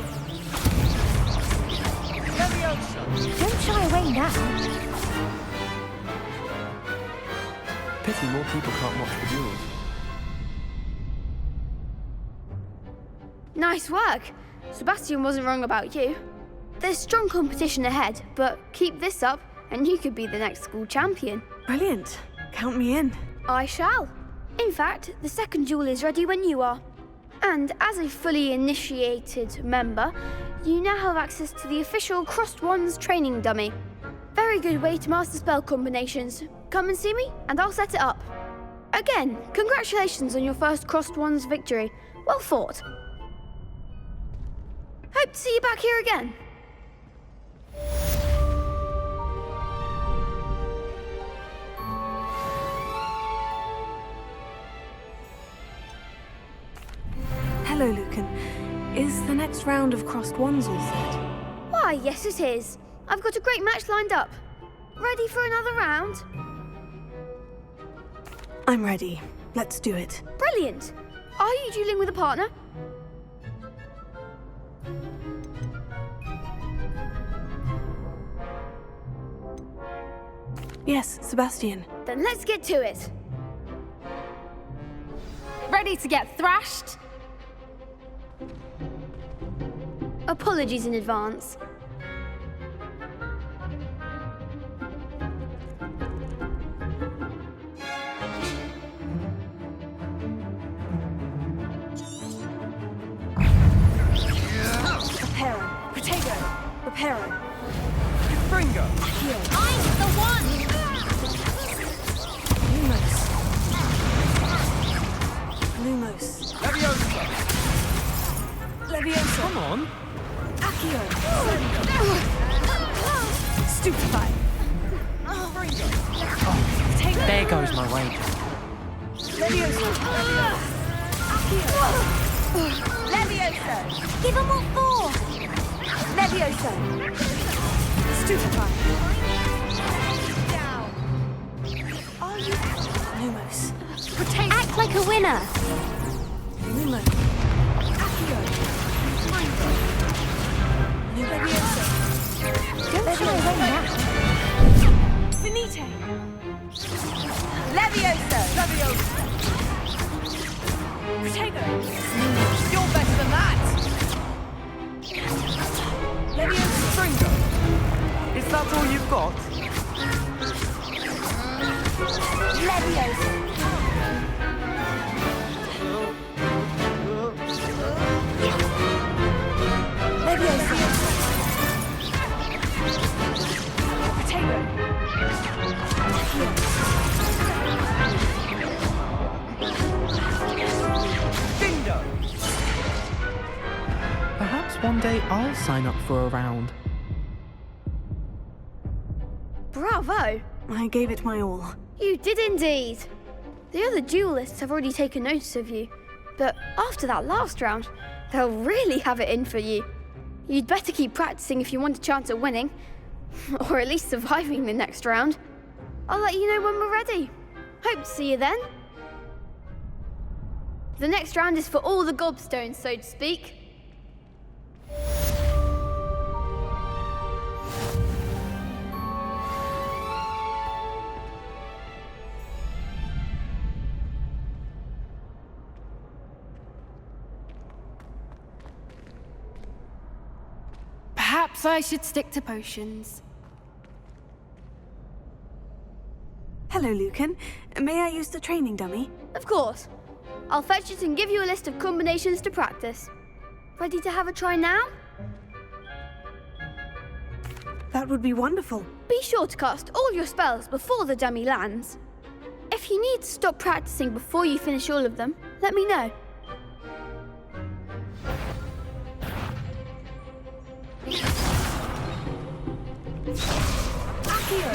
Don't shy away now. Pity more people can't watch the duels. Nice work. Sebastian wasn't wrong about you. There's strong competition ahead, but keep this up and you could be the next school champion. Brilliant. Count me in. I shall. In fact, the second duel is ready when you are. And as a fully initiated member, you now have access to the official Crossed Wands training dummy. Very good way to master spell combinations. Come and see me, and I'll set it up. Again, congratulations on your first Crossed Wands victory. Well fought. Hope to see you back here again. Hello, Lucan. Is the next round of crossed ones all set? Why, yes it is. I've got a great match lined up. Ready for another round? I'm ready. Let's do it. Brilliant. Are you dueling with a partner? Yes, Sebastian. Then let's get to it. Ready to get thrashed? Apologies in advance. Reparo. Fringo. Accio. I'm the one! Lumos. Leviosa. Leviosa. Come on. Accio. Stupefy. Fringo. There goes my wager. Leviosa. Accio. Leviosa. Give them all 4. Leviosa. Stupefy. Down. Are you... Lumos. Act like a winner. Lumo. Accio. Leviosa. Don't try away now. Finite. Leviosa. Leviosa. Protego. You're better than that. Leviosa. Fringo. Is that all you've got? Leviosa. Leviosa. Protego. Dingo. Perhaps one day I'll sign up for a round. Bravo! I gave it my all. You did indeed. The other duelists have already taken notice of you, but after that last round, they'll really have it in for you. You'd better keep practicing if you want a chance at winning, or at least surviving the next round. I'll let you know when we're ready. Hope to see you then. The next round is for all the gobstones, so to speak. Perhaps I should stick to potions. Hello, Lucan. May I use the training dummy? Of course. I'll fetch it and give you a list of combinations to practice. Ready to have a try now? That would be wonderful. Be sure to cast all your spells before the dummy lands. If you need to stop practicing before you finish all of them, let me know. Accio.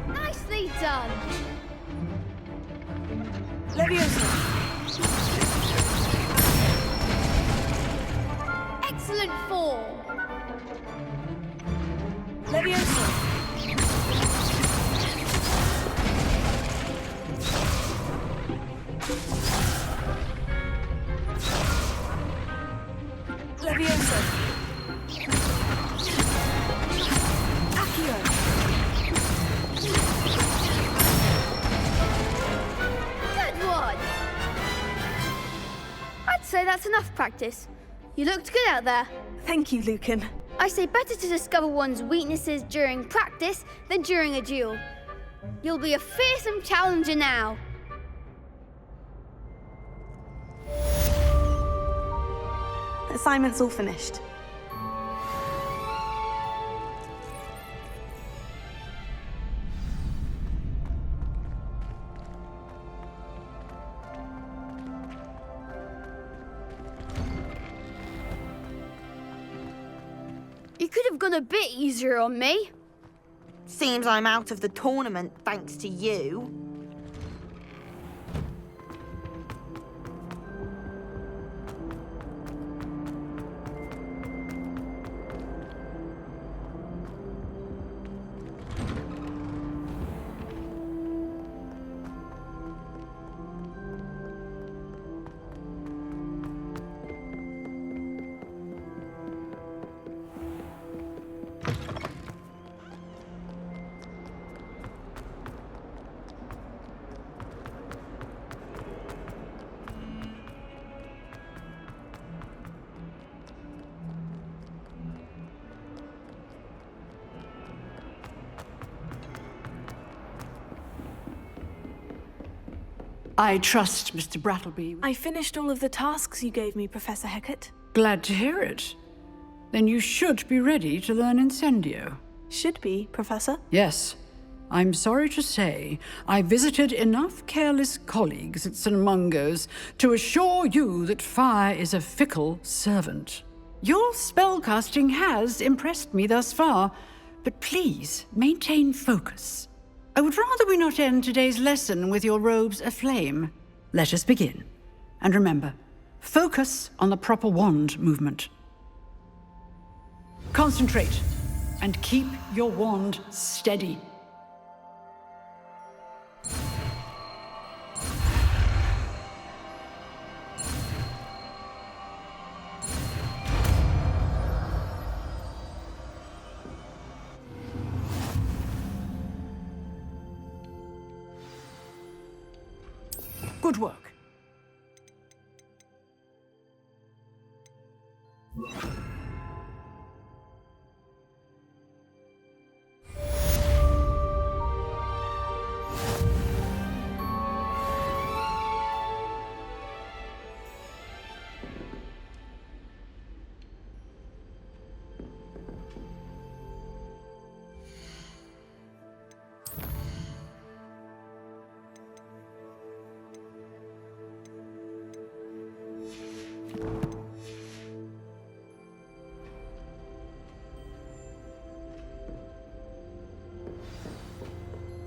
Nicely done. Leviosa. Excellent form. Leviosa. Leviosa. Accio. Good one. I'd say that's enough practice. You looked good out there. Thank you, Lucan. I say better to discover one's weaknesses during practice than during a duel. You'll be a fearsome challenger now. Assignment's all finished. You could have gone a bit easier on me. Seems I'm out of the tournament thanks to you. I trust Mr. Brattleby. I finished all of the tasks you gave me, Professor Hecat. Glad to hear it. Then you should be ready to learn Incendio. Should be, Professor? Yes. I'm sorry to say, I visited enough careless colleagues at St. Mungo's to assure you that fire is a fickle servant. Your spellcasting has impressed me thus far, but please maintain focus. I would rather we not end today's lesson with your robes aflame. Let us begin. And remember, focus on the proper wand movement. Concentrate, and keep your wand steady. Good work.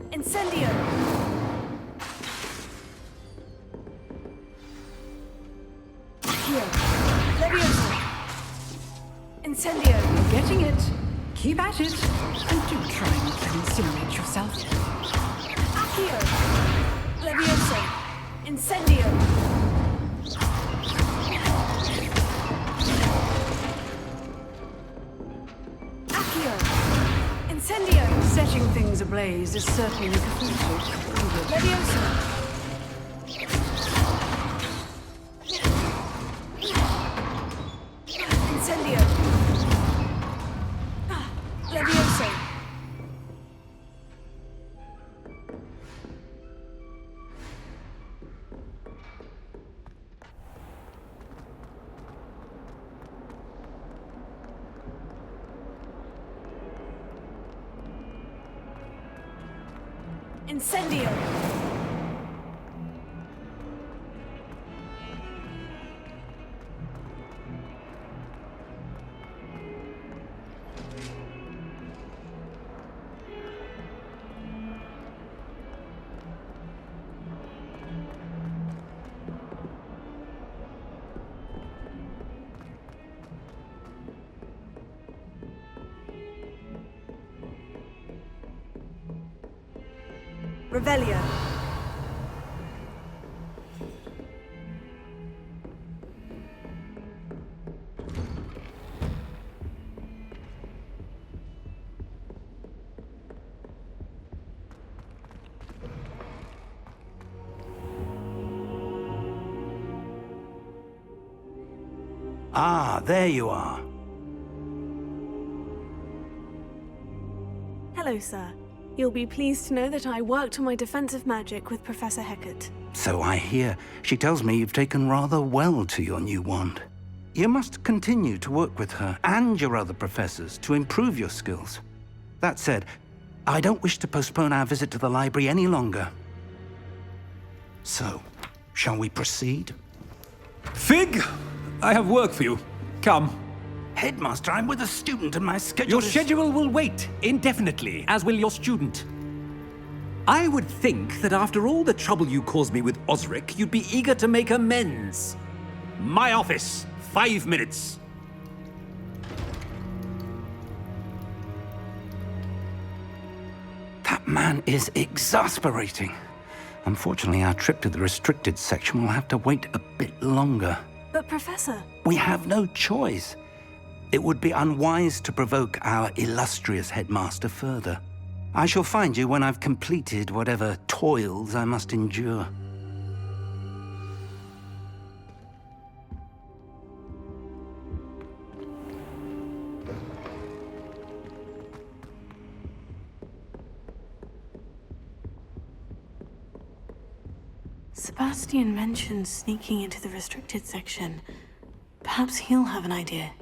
Incendio! Here. Leviosa! Incendio! You're getting it. Keep at it. And do try not to incinerate yourself. Accio! Leviosa! Incendio! Accio! Incendio! Setting things ablaze is certainly a Cthulhu. Leviosa! Incendio! Leviosa! Incendio! Revelio. Ah, there you are. Hello, sir. You'll be pleased to know that I worked on my defensive magic with Professor Hecat. So I hear. She tells me you've taken rather well to your new wand. You must continue to work with her and your other professors to improve your skills. That said, I don't wish to postpone our visit to the library any longer. So, shall we proceed? Fig! I have work for you. Come. Headmaster, I'm with a student and my schedule Your schedule will wait indefinitely, as will your student. I would think that after all the trouble you caused me with Osric, you'd be eager to make amends. My office, 5 minutes. That man is exasperating. Unfortunately, our trip to the restricted section will have to wait a bit longer. But, Professor... We have no choice. It would be unwise to provoke our illustrious headmaster further. I shall find you when I've completed whatever toils I must endure. Sebastian mentioned sneaking into the restricted section. Perhaps he'll have an idea.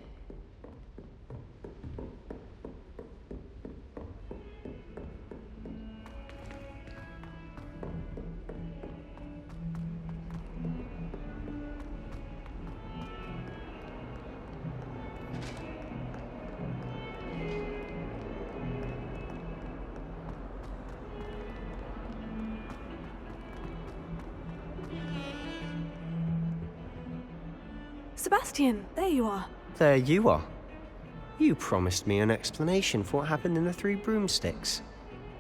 Sebastian, there you are. There you are. You promised me an explanation for what happened in the Three Broomsticks.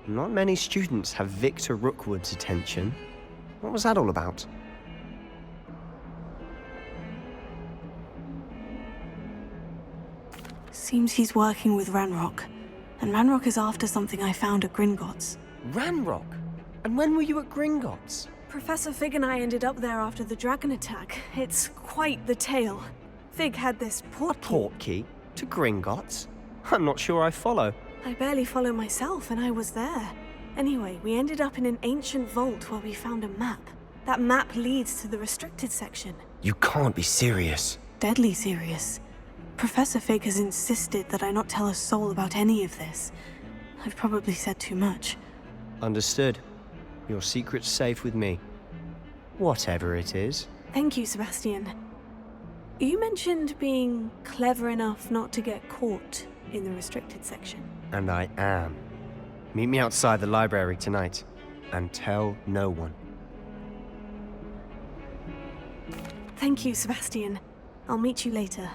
Not many students have Victor Rookwood's attention. What was that all about? Seems he's working with Ranrok. And Ranrok is after something I found at Gringotts. Ranrok? And when were you at Gringotts? Professor Fig and I ended up there after the dragon attack. It's quite the tale. Fig had this portkey to Gringotts? I'm not sure I follow. I barely follow myself, and I was there. Anyway, we ended up in an ancient vault where we found a map. That map leads to the restricted section. You can't be serious. Deadly serious. Professor Fig has insisted that I not tell a soul about any of this. I've probably said too much. Understood. Your secret's safe with me. Whatever it is. Thank you, Sebastian. You mentioned being clever enough not to get caught in the restricted section. And I am. Meet me outside the library tonight, and tell no one. Thank you, Sebastian. I'll meet you later.